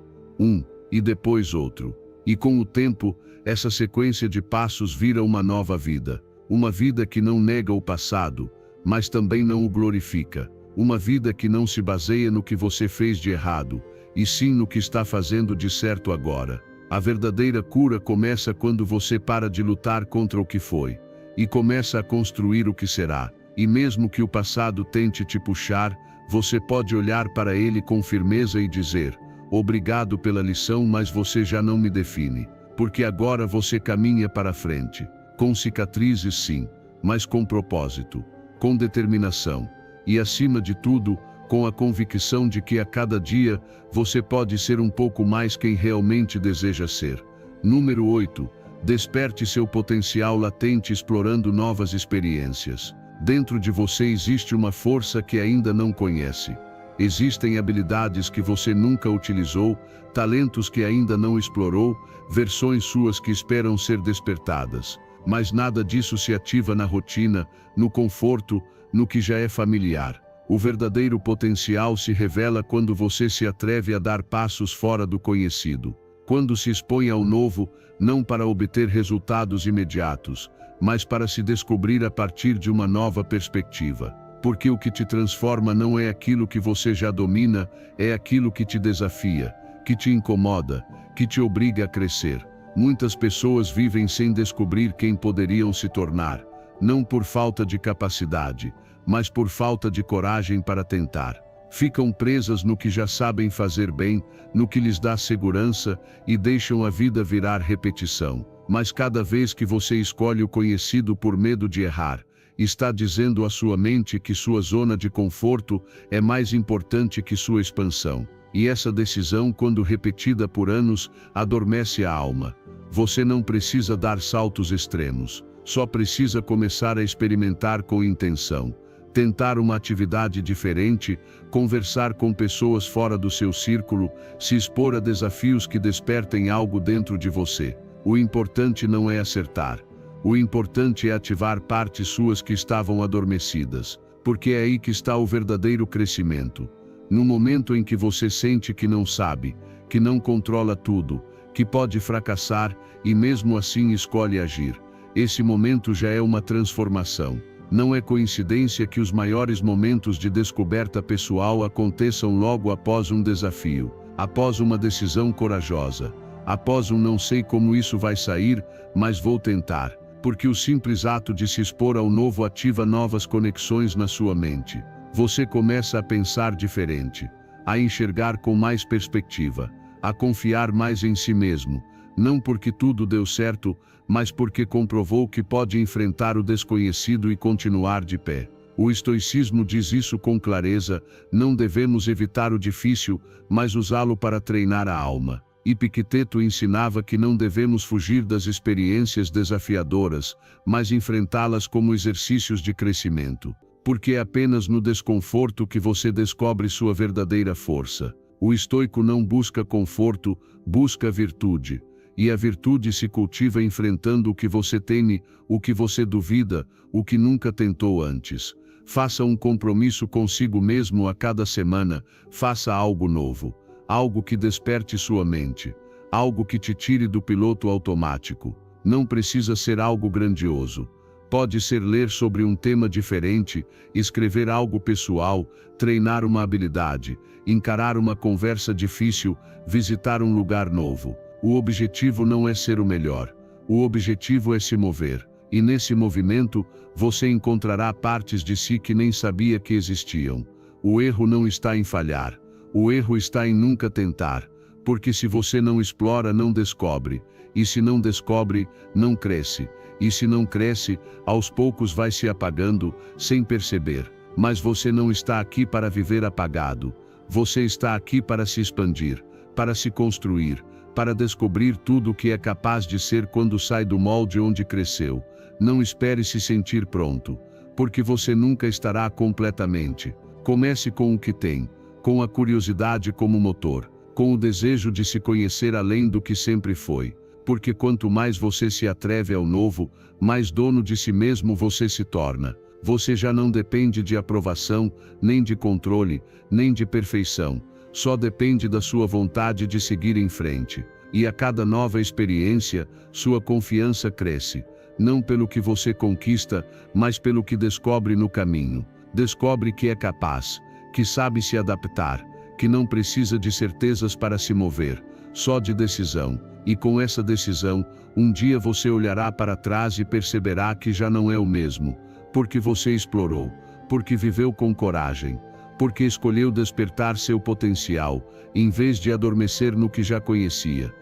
E depois outro. E com o tempo, essa sequência de passos vira uma nova vida. Uma vida que não nega o passado, mas também não o glorifica. Uma vida que não se baseia no que você fez de errado, e sim no que está fazendo de certo agora. A verdadeira cura começa quando você para de lutar contra o que foi, e começa a construir o que será. E mesmo que o passado tente te puxar, você pode olhar para ele com firmeza e dizer: obrigado pela lição, mas você já não me define. Porque agora você caminha para frente. Com cicatrizes sim, mas com propósito, com determinação. E acima de tudo, com a convicção de que a cada dia, você pode ser um pouco mais quem realmente deseja ser. Número 8. Desperte seu potencial latente explorando novas experiências. Dentro de você existe uma força que ainda não conhece. Existem habilidades que você nunca utilizou, talentos que ainda não explorou, versões suas que esperam ser despertadas. Mas nada disso se ativa na rotina, no conforto, no que já é familiar. O verdadeiro potencial se revela quando você se atreve a dar passos fora do conhecido. Quando se expõe ao novo, não para obter resultados imediatos, mas para se descobrir a partir de uma nova perspectiva. Porque o que te transforma não é aquilo que você já domina, é aquilo que te desafia, que te incomoda, que te obriga a crescer. Muitas pessoas vivem sem descobrir quem poderiam se tornar, não por falta de capacidade, mas por falta de coragem para tentar. Ficam presas no que já sabem fazer bem, no que lhes dá segurança, e deixam a vida virar repetição. Mas cada vez que você escolhe o conhecido por medo de errar, está dizendo à sua mente que sua zona de conforto é mais importante que sua expansão. E essa decisão, quando repetida por anos, adormece a alma. Você não precisa dar saltos extremos, só precisa começar a experimentar com intenção. Tentar uma atividade diferente, conversar com pessoas fora do seu círculo, se expor a desafios que despertem algo dentro de você. O importante não é acertar. O importante é ativar partes suas que estavam adormecidas, porque é aí que está o verdadeiro crescimento. No momento em que você sente que não sabe, que não controla tudo, que pode fracassar e mesmo assim escolhe agir, esse momento já é uma transformação. Não é coincidência que os maiores momentos de descoberta pessoal aconteçam logo após um desafio, após uma decisão corajosa, após um não sei como isso vai sair, mas vou tentar. Porque o simples ato de se expor ao novo ativa novas conexões na sua mente. Você começa a pensar diferente, a enxergar com mais perspectiva, a confiar mais em si mesmo, não porque tudo deu certo, mas porque comprovou que pode enfrentar o desconhecido e continuar de pé. O estoicismo diz isso com clareza: não devemos evitar o difícil, mas usá-lo para treinar a alma. Epicteto ensinava que não devemos fugir das experiências desafiadoras, mas enfrentá-las como exercícios de crescimento. Porque é apenas no desconforto que você descobre sua verdadeira força. O estoico não busca conforto, busca virtude. E a virtude se cultiva enfrentando o que você teme, o que você duvida, o que nunca tentou antes. Faça um compromisso consigo mesmo a cada semana, faça algo novo. Algo que desperte sua mente, algo que te tire do piloto automático. Não precisa ser algo grandioso. Pode ser ler sobre um tema diferente, escrever algo pessoal, treinar uma habilidade, encarar uma conversa difícil, visitar um lugar novo. O objetivo não é ser o melhor. O objetivo é se mover. E nesse movimento, você encontrará partes de si que nem sabia que existiam. O erro não está em falhar. O erro está em nunca tentar, porque se você não explora, não descobre, e se não descobre, não cresce, e se não cresce, aos poucos vai se apagando, sem perceber. Mas você não está aqui para viver apagado. Você está aqui para se expandir, para se construir, para descobrir tudo o que é capaz de ser quando sai do molde onde cresceu. Não espere se sentir pronto, porque você nunca estará completamente. Comece com o que tem, com a curiosidade como motor, com o desejo de se conhecer além do que sempre foi. Porque quanto mais você se atreve ao novo, mais dono de si mesmo você se torna. Você já não depende de aprovação, nem de controle, nem de perfeição. Só depende da sua vontade de seguir em frente. E a cada nova experiência, sua confiança cresce. Não pelo que você conquista, mas pelo que descobre no caminho. Descobre que é capaz, que sabe se adaptar, que não precisa de certezas para se mover, só de decisão. E com essa decisão, um dia você olhará para trás e perceberá que já não é o mesmo. Porque você explorou, porque viveu com coragem, porque escolheu despertar seu potencial, em vez de adormecer no que já conhecia.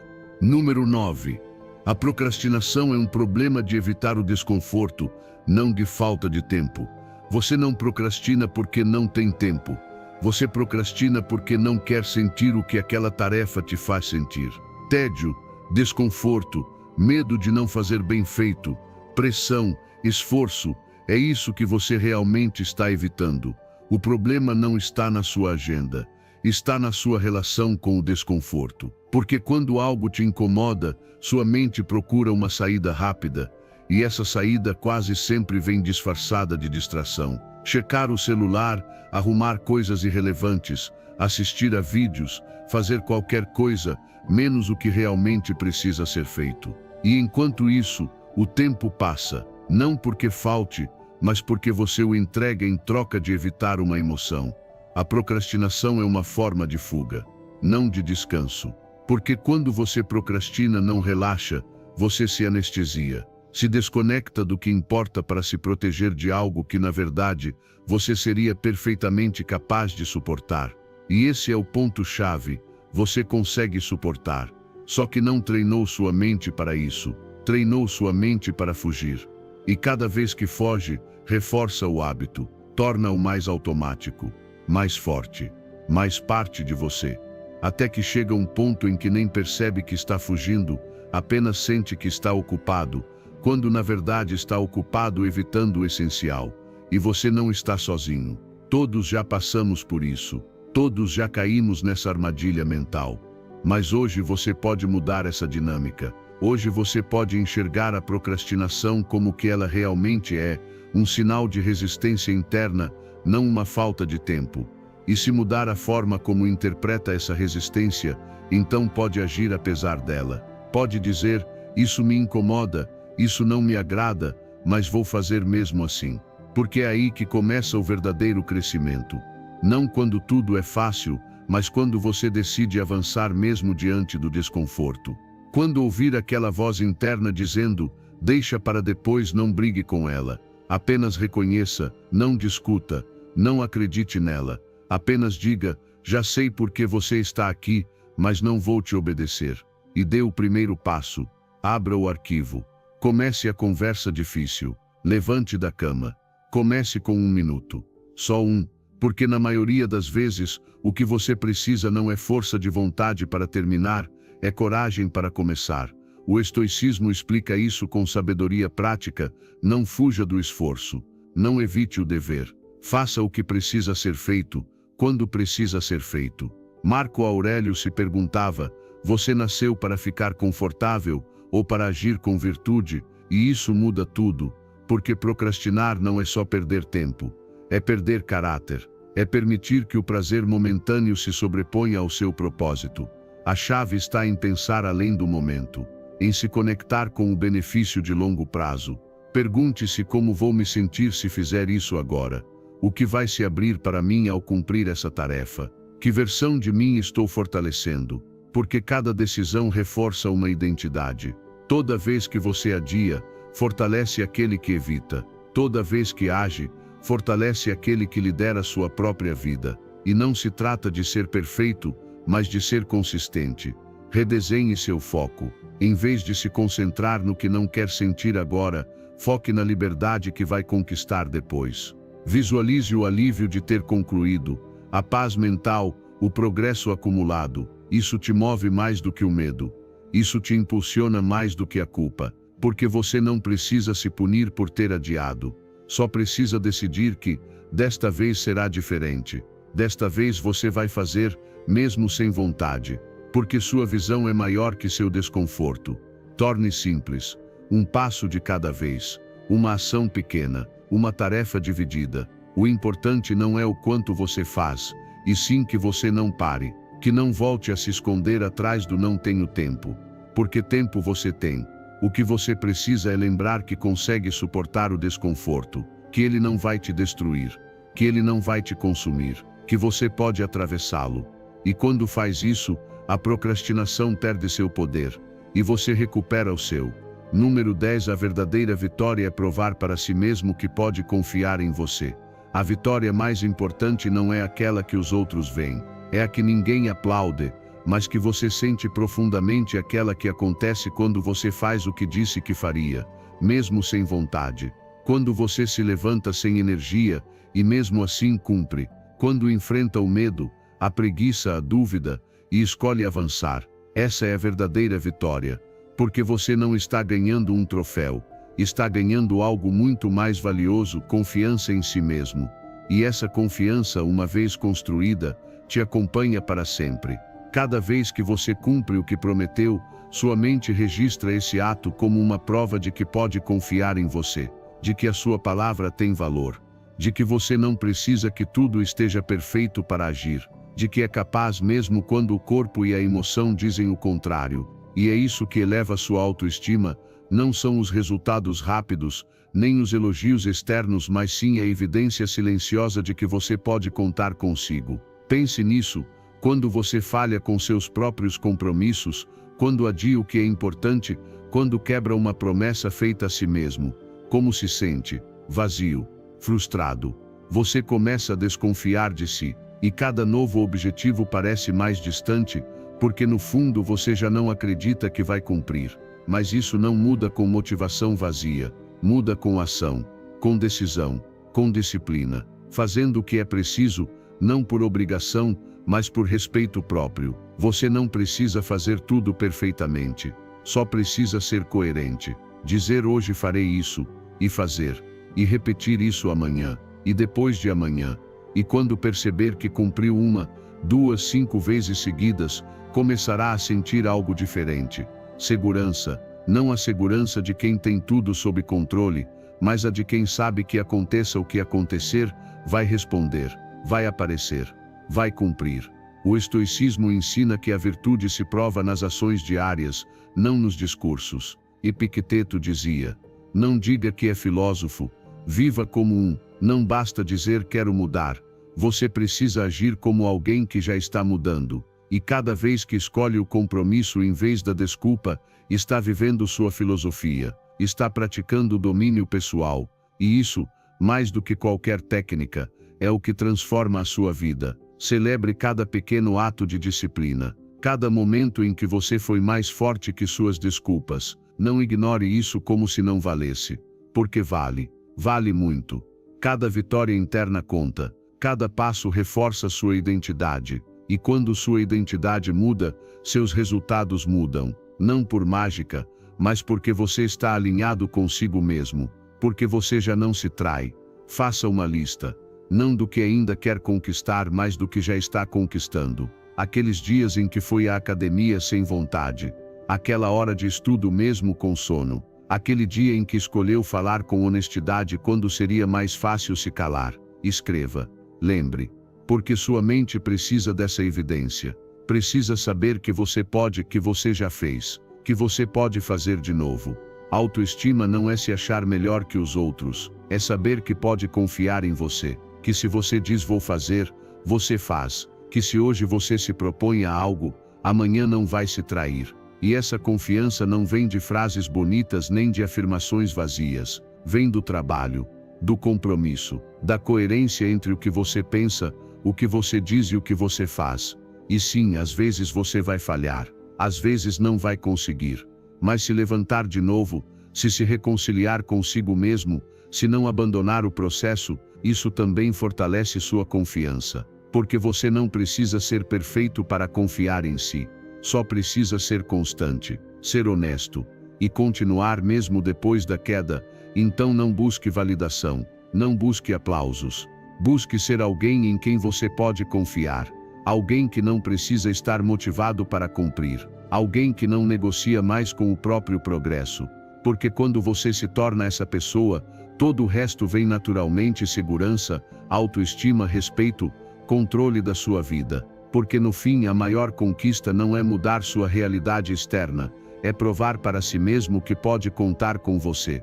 Número 9. A procrastinação é um problema de evitar o desconforto, não de falta de tempo. Você não procrastina porque não tem tempo. Você procrastina porque não quer sentir o que aquela tarefa te faz sentir. Tédio, desconforto, medo de não fazer bem feito, pressão, esforço. É isso que você realmente está evitando. O problema não está na sua agenda, está na sua relação com o desconforto. Porque quando algo te incomoda, sua mente procura uma saída rápida, e essa saída quase sempre vem disfarçada de distração. Checar o celular, arrumar coisas irrelevantes, assistir a vídeos, fazer qualquer coisa, menos o que realmente precisa ser feito. E enquanto isso, o tempo passa. Não porque falte, mas porque você o entrega em troca de evitar uma emoção. A procrastinação é uma forma de fuga, não de descanso. Porque quando você procrastina, não relaxa, você se anestesia, se desconecta do que importa para se proteger de algo que, na verdade, você seria perfeitamente capaz de suportar. E esse é o ponto-chave: você consegue suportar. Só que não treinou sua mente para isso, treinou sua mente para fugir. E cada vez que foge, reforça o hábito, torna-o mais automático, mais forte, mais parte de você. Até que chega um ponto em que nem percebe que está fugindo, apenas sente que está ocupado, quando na verdade está ocupado evitando o essencial. E você não está sozinho. Todos já passamos por isso. Todos já caímos nessa armadilha mental. Mas hoje você pode mudar essa dinâmica. Hoje você pode enxergar a procrastinação como o que ela realmente é, um sinal de resistência interna, não uma falta de tempo. E se mudar a forma como interpreta essa resistência, então pode agir apesar dela. Pode dizer: isso me incomoda, isso não me agrada, mas vou fazer mesmo assim. Porque é aí que começa o verdadeiro crescimento. Não quando tudo é fácil, mas quando você decide avançar mesmo diante do desconforto. Quando ouvir aquela voz interna dizendo: deixa para depois, não brigue com ela. Apenas reconheça, não discuta, não acredite nela. Apenas diga: já sei por que você está aqui, mas não vou te obedecer. E dê o primeiro passo. Abra o arquivo. Comece a conversa difícil. Levante da cama. Comece com 1 minuto. Só um. Porque na maioria das vezes, o que você precisa não é força de vontade para terminar, é coragem para começar. O estoicismo explica isso com sabedoria prática: não fuja do esforço, não evite o dever. Faça o que precisa ser feito, quando precisa ser feito. Marco Aurélio se perguntava: você nasceu para ficar confortável ou para agir com virtude? E isso muda tudo, porque procrastinar não é só perder tempo, é perder caráter, é permitir que o prazer momentâneo se sobreponha ao seu propósito. A chave está em pensar além do momento, em se conectar com o benefício de longo prazo. Pergunte-se: como vou me sentir se fizer isso agora? O que vai se abrir para mim ao cumprir essa tarefa? Que versão de mim estou fortalecendo? Porque cada decisão reforça uma identidade. Toda vez que você adia, fortalece aquele que evita. Toda vez que age, fortalece aquele que lidera sua própria vida. E não se trata de ser perfeito, mas de ser consistente. Redesenhe seu foco. Em vez de se concentrar no que não quer sentir agora, foque na liberdade que vai conquistar depois. Visualize o alívio de ter concluído, a paz mental, o progresso acumulado. Isso te move mais do que o medo. Isso te impulsiona mais do que a culpa, porque você não precisa se punir por ter adiado. Só precisa decidir que, desta vez será diferente. Desta vez você vai fazer, mesmo sem vontade, porque sua visão é maior que seu desconforto. Torne simples, um passo de cada vez, uma ação pequena, uma tarefa dividida. O importante não é o quanto você faz, e sim que você não pare, que não volte a se esconder atrás do não tenho tempo. Porque tempo você tem. O que você precisa é lembrar que consegue suportar o desconforto, que ele não vai te destruir, que ele não vai te consumir, que você pode atravessá-lo. E quando faz isso, a procrastinação perde seu poder, e você recupera o seu. Número 10. A verdadeira vitória é provar para si mesmo que pode confiar em você. A vitória mais importante não é aquela que os outros veem, é a que ninguém aplaude, mas que você sente profundamente, aquela que acontece quando você faz o que disse que faria, mesmo sem vontade. Quando você se levanta sem energia, e mesmo assim cumpre. Quando enfrenta o medo, a preguiça, a dúvida, e escolhe avançar. Essa é a verdadeira vitória. Porque você não está ganhando um troféu, está ganhando algo muito mais valioso, confiança em si mesmo. E essa confiança, uma vez construída, te acompanha para sempre. Cada vez que você cumpre o que prometeu, sua mente registra esse ato como uma prova de que pode confiar em você, de que a sua palavra tem valor, de que você não precisa que tudo esteja perfeito para agir, de que é capaz mesmo quando o corpo e a emoção dizem o contrário. E é isso que eleva sua autoestima, não são os resultados rápidos, nem os elogios externos, mas sim a evidência silenciosa de que você pode contar consigo. Pense nisso, quando você falha com seus próprios compromissos, quando adia o que é importante, quando quebra uma promessa feita a si mesmo. Como se sente? Vazio, frustrado. Você começa a desconfiar de si, e cada novo objetivo parece mais distante, porque no fundo você já não acredita que vai cumprir. Mas isso não muda com motivação vazia, muda com ação, com decisão, com disciplina, fazendo o que é preciso, não por obrigação, mas por respeito próprio. Você não precisa fazer tudo perfeitamente, só precisa ser coerente, dizer hoje farei isso, e fazer, e repetir isso amanhã, e depois de amanhã. E quando perceber que cumpriu 1, 2, 5 vezes seguidas, começará a sentir algo diferente. Segurança, não a segurança de quem tem tudo sob controle, mas a de quem sabe que aconteça o que acontecer, vai responder, vai aparecer, vai cumprir. O estoicismo ensina que a virtude se prova nas ações diárias, não nos discursos. Epicteto dizia: não diga que é filósofo, viva como um, não basta dizer quero mudar, você precisa agir como alguém que já está mudando. E cada vez que escolhe o compromisso em vez da desculpa, está vivendo sua filosofia, está praticando o domínio pessoal, e isso, mais do que qualquer técnica, é o que transforma a sua vida. Celebre cada pequeno ato de disciplina, cada momento em que você foi mais forte que suas desculpas. Não ignore isso como se não valesse, porque vale, vale muito. Cada vitória interna conta, cada passo reforça sua identidade. E quando sua identidade muda, seus resultados mudam, não por mágica, mas porque você está alinhado consigo mesmo, porque você já não se trai. Faça uma lista, não do que ainda quer conquistar, mas do que já está conquistando. Aqueles dias em que foi à academia sem vontade, aquela hora de estudo mesmo com sono, aquele dia em que escolheu falar com honestidade quando seria mais fácil se calar. Escreva, lembre. Porque sua mente precisa dessa evidência. Precisa saber que você pode, que você já fez, que você pode fazer de novo. Autoestima não é se achar melhor que os outros, é saber que pode confiar em você, que se você diz vou fazer, você faz, que se hoje você se propõe a algo, amanhã não vai se trair. E essa confiança não vem de frases bonitas nem de afirmações vazias, vem do trabalho, do compromisso, da coerência entre o que você pensa, o que você diz e o que você faz. E sim, às vezes você vai falhar. Às vezes não vai conseguir, mas se levantar de novo, se reconciliar consigo mesmo, se não abandonar o processo, isso também fortalece sua confiança. Porque você não precisa ser perfeito para confiar em si. Só precisa ser constante, ser honesto e continuar mesmo depois da queda. Então não busque validação, não busque aplausos. Busque ser alguém em quem você pode confiar. Alguém que não precisa estar motivado para cumprir. Alguém que não negocia mais com o próprio progresso. Porque quando você se torna essa pessoa, todo o resto vem naturalmente: segurança, autoestima, respeito, controle da sua vida. Porque no fim a maior conquista não é mudar sua realidade externa, é provar para si mesmo que pode contar com você.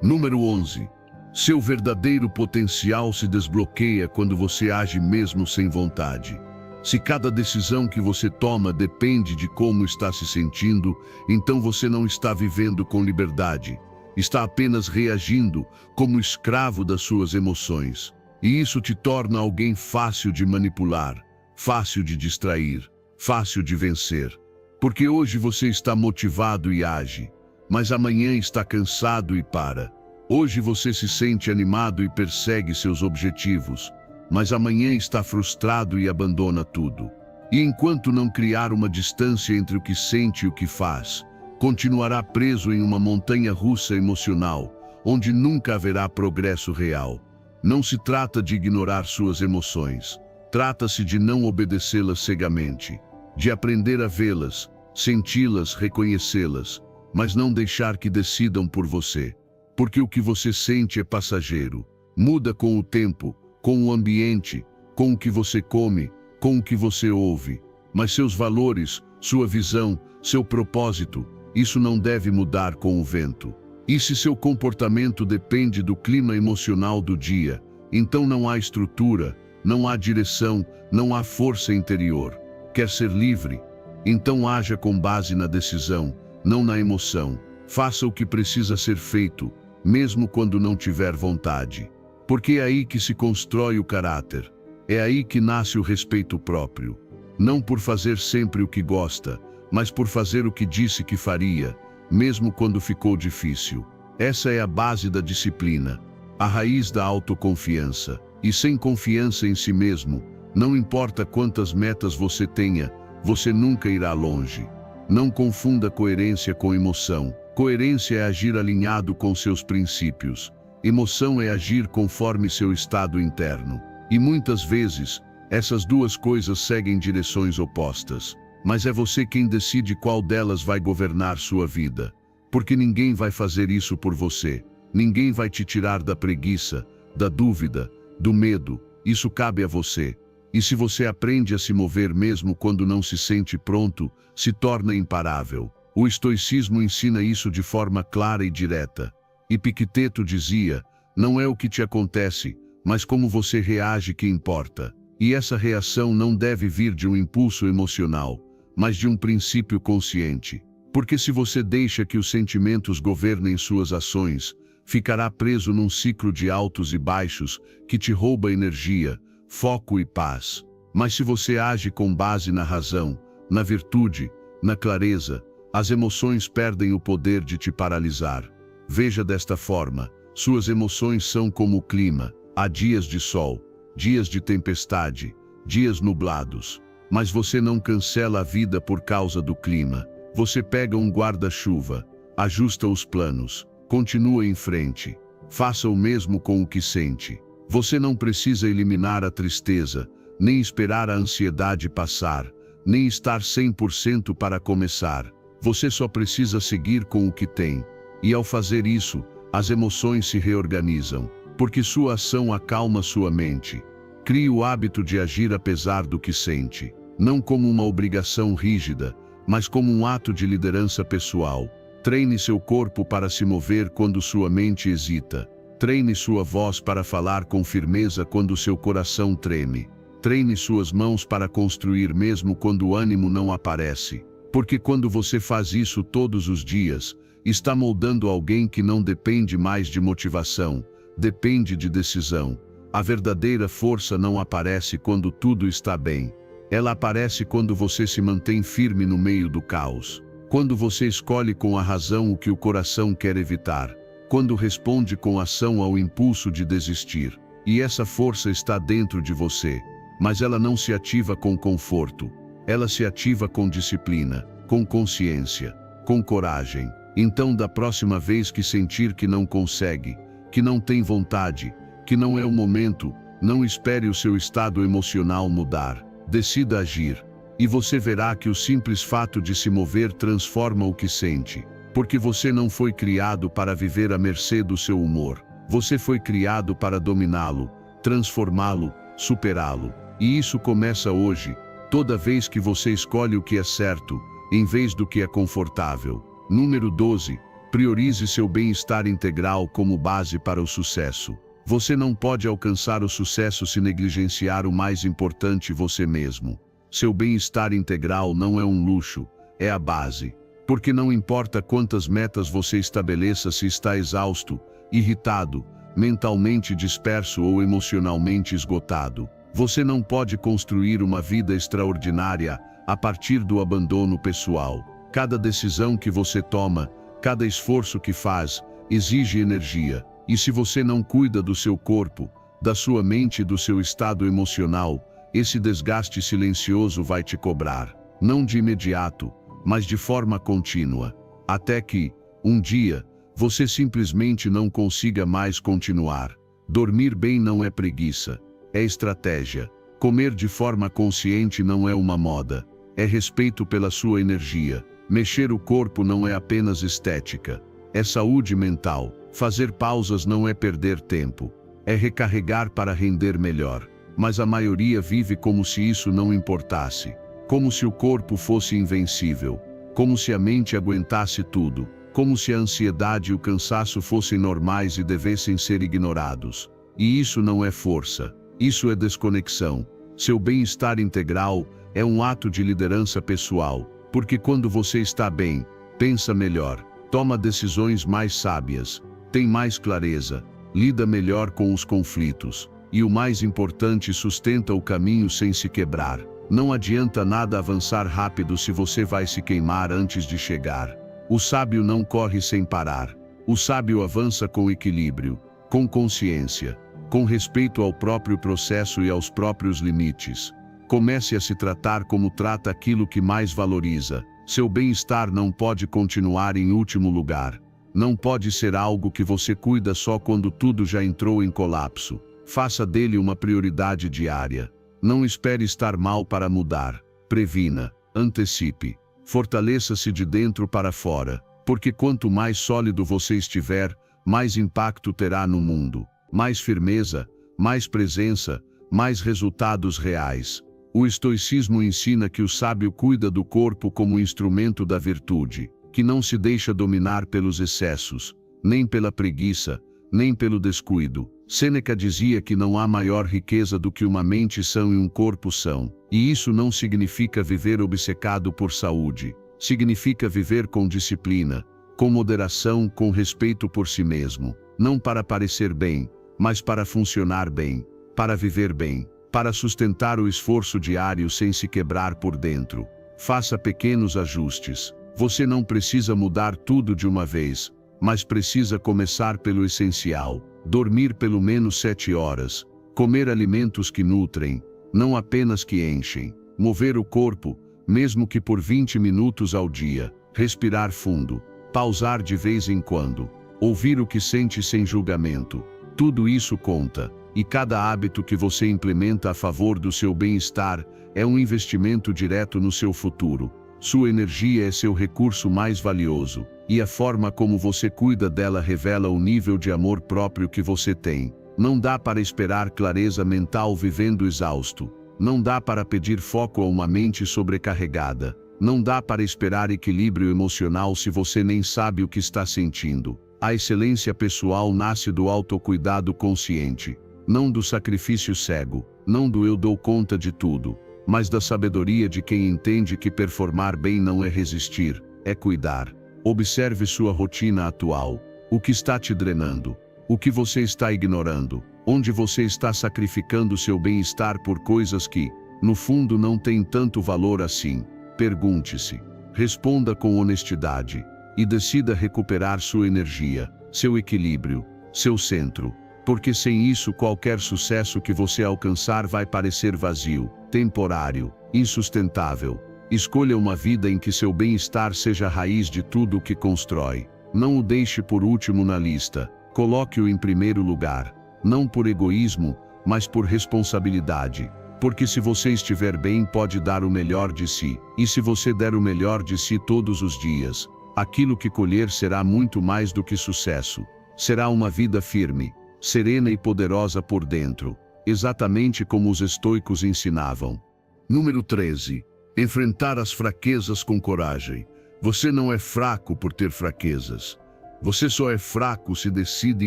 Número 11. Seu verdadeiro potencial se desbloqueia quando você age mesmo sem vontade. Se cada decisão que você toma depende de como está se sentindo, então você não está vivendo com liberdade. Está apenas reagindo como escravo das suas emoções. E isso te torna alguém fácil de manipular, fácil de distrair, fácil de vencer. Porque hoje você está motivado e age, mas amanhã está cansado e para. Hoje você se sente animado e persegue seus objetivos, mas amanhã está frustrado e abandona tudo. E enquanto não criar uma distância entre o que sente e o que faz, continuará preso em uma montanha russa emocional, onde nunca haverá progresso real. Não se trata de ignorar suas emoções, trata-se de não obedecê-las cegamente, de aprender a vê-las, senti-las, reconhecê-las, mas não deixar que decidam por você. Porque o que você sente é passageiro, muda com o tempo, com o ambiente, com o que você come, com o que você ouve. Mas seus valores, sua visão, seu propósito, isso não deve mudar com o vento. E se seu comportamento depende do clima emocional do dia, então não há estrutura, não há direção, não há força interior. Quer ser livre? Então haja com base na decisão, não na emoção. Faça o que precisa ser feito, mesmo quando não tiver vontade. Porque é aí que se constrói o caráter. É aí que nasce o respeito próprio. Não por fazer sempre o que gosta, mas por fazer o que disse que faria, mesmo quando ficou difícil. Essa é a base da disciplina, a raiz da autoconfiança. E sem confiança em si mesmo, não importa quantas metas você tenha, você nunca irá longe. Não confunda coerência com emoção. Coerência é agir alinhado com seus princípios. Emoção é agir conforme seu estado interno. E muitas vezes, essas duas coisas seguem direções opostas. Mas é você quem decide qual delas vai governar sua vida. Porque ninguém vai fazer isso por você. Ninguém vai te tirar da preguiça, da dúvida, do medo. Isso cabe a você. E se você aprende a se mover mesmo quando não se sente pronto, se torna imparável. O estoicismo ensina isso de forma clara e direta. Epicteto dizia: não é o que te acontece, mas como você reage que importa. E essa reação não deve vir de um impulso emocional, mas de um princípio consciente. Porque se você deixa que os sentimentos governem suas ações, ficará preso num ciclo de altos e baixos que te rouba energia, foco e paz. Mas se você age com base na razão, na virtude, na clareza, as emoções perdem o poder de te paralisar. Veja desta forma: suas emoções são como o clima. Há dias de sol, dias de tempestade, dias nublados. Mas você não cancela a vida por causa do clima. Você pega um guarda-chuva, ajusta os planos, continua em frente. Faça o mesmo com o que sente. Você não precisa eliminar a tristeza, nem esperar a ansiedade passar, nem estar 100% para começar. Você só precisa seguir com o que tem. E ao fazer isso, as emoções se reorganizam, porque sua ação acalma sua mente. Crie o hábito de agir apesar do que sente, não como uma obrigação rígida, mas como um ato de liderança pessoal. Treine seu corpo para se mover quando sua mente hesita. Treine sua voz para falar com firmeza quando seu coração treme. Treine suas mãos para construir mesmo quando o ânimo não aparece. Porque quando você faz isso todos os dias, está moldando alguém que não depende mais de motivação, depende de decisão. A verdadeira força não aparece quando tudo está bem. Ela aparece quando você se mantém firme no meio do caos. Quando você escolhe com a razão o que o coração quer evitar. Quando responde com ação ao impulso de desistir. E essa força está dentro de você. Mas ela não se ativa com conforto. Ela se ativa com disciplina, com consciência, com coragem. Então, da próxima vez que sentir que não consegue, que não tem vontade, que não é o momento, não espere o seu estado emocional mudar. Decida agir. E você verá que o simples fato de se mover transforma o que sente. Porque você não foi criado para viver à mercê do seu humor. Você foi criado para dominá-lo, transformá-lo, superá-lo. E isso começa hoje, toda vez que você escolhe o que é certo, em vez do que é confortável. Número 12. Priorize seu bem-estar integral como base para o sucesso. Você não pode alcançar o sucesso se negligenciar o mais importante, você mesmo. Seu bem-estar integral não é um luxo, é a base. Porque não importa quantas metas você estabeleça, se está exausto, irritado, mentalmente disperso ou emocionalmente esgotado. Você não pode construir uma vida extraordinária a partir do abandono pessoal. Cada decisão que você toma, cada esforço que faz, exige energia. E se você não cuida do seu corpo, da sua mente e do seu estado emocional, esse desgaste silencioso vai te cobrar. Não de imediato, mas de forma contínua. Até que, um dia, você simplesmente não consiga mais continuar. Dormir bem não é preguiça, é estratégia. Comer de forma consciente não é uma moda, é respeito pela sua energia. Mexer o corpo não é apenas estética, é saúde mental. Fazer pausas não é perder tempo, é recarregar para render melhor. Mas a maioria vive como se isso não importasse, como se o corpo fosse invencível, como se a mente aguentasse tudo, como se a ansiedade e o cansaço fossem normais e devessem ser ignorados. E isso não é força, isso é desconexão. Seu bem-estar integral é um ato de liderança pessoal, porque quando você está bem, pensa melhor, toma decisões mais sábias, tem mais clareza, lida melhor com os conflitos, e o mais importante, sustenta o caminho sem se quebrar. Não adianta nada avançar rápido se você vai se queimar antes de chegar. O sábio não corre sem parar. O sábio avança com equilíbrio, com consciência, com respeito ao próprio processo e aos próprios limites. Comece a se tratar como trata aquilo que mais valoriza. Seu bem-estar não pode continuar em último lugar. Não pode ser algo que você cuida só quando tudo já entrou em colapso. Faça dele uma prioridade diária. Não espere estar mal para mudar. Previna, antecipe. Fortaleça-se de dentro para fora, porque quanto mais sólido você estiver, mais impacto terá no mundo. Mais firmeza, mais presença, mais resultados reais. O estoicismo ensina que o sábio cuida do corpo como instrumento da virtude, que não se deixa dominar pelos excessos, nem pela preguiça, nem pelo descuido. Sêneca dizia que não há maior riqueza do que uma mente sã e um corpo são. E isso não significa viver obcecado por saúde. Significa viver com disciplina, com moderação, com respeito por si mesmo. Não para parecer bem, mas para funcionar bem, para viver bem, para sustentar o esforço diário sem se quebrar por dentro. Faça pequenos ajustes. Você não precisa mudar tudo de uma vez, mas precisa começar pelo essencial. Dormir pelo menos 7 horas. Comer alimentos que nutrem, não apenas que enchem. Mover o corpo, mesmo que por 20 minutos ao dia. Respirar fundo. Pausar de vez em quando. Ouvir o que sente sem julgamento. Tudo isso conta. E cada hábito que você implementa a favor do seu bem-estar é um investimento direto no seu futuro. Sua energia é seu recurso mais valioso, e a forma como você cuida dela revela o nível de amor próprio que você tem. Não dá para esperar clareza mental vivendo exausto. Não dá para pedir foco a uma mente sobrecarregada. Não dá para esperar equilíbrio emocional se você nem sabe o que está sentindo. A excelência pessoal nasce do autocuidado consciente, não do sacrifício cego, não do eu dou conta de tudo, mas da sabedoria de quem entende que performar bem não é resistir, é cuidar. Observe sua rotina atual. O que está te drenando? O que você está ignorando? Onde você está sacrificando seu bem-estar por coisas que, no fundo não têm tanto valor assim. Pergunte-se, responda com honestidade e decida recuperar sua energia, seu equilíbrio, seu centro, porque sem isso qualquer sucesso que você alcançar vai parecer vazio, temporário, insustentável. Escolha uma vida em que seu bem-estar seja a raiz de tudo o que constrói. Não o deixe por último na lista, coloque-o em primeiro lugar, não por egoísmo, mas por responsabilidade. Porque se você estiver bem, pode dar o melhor de si, e se você der o melhor de si todos os dias, aquilo que colher será muito mais do que sucesso. Será uma vida firme, serena e poderosa por dentro, exatamente como os estoicos ensinavam. Número 13. Enfrentar as fraquezas com coragem. Você não é fraco por ter fraquezas. Você só é fraco se decide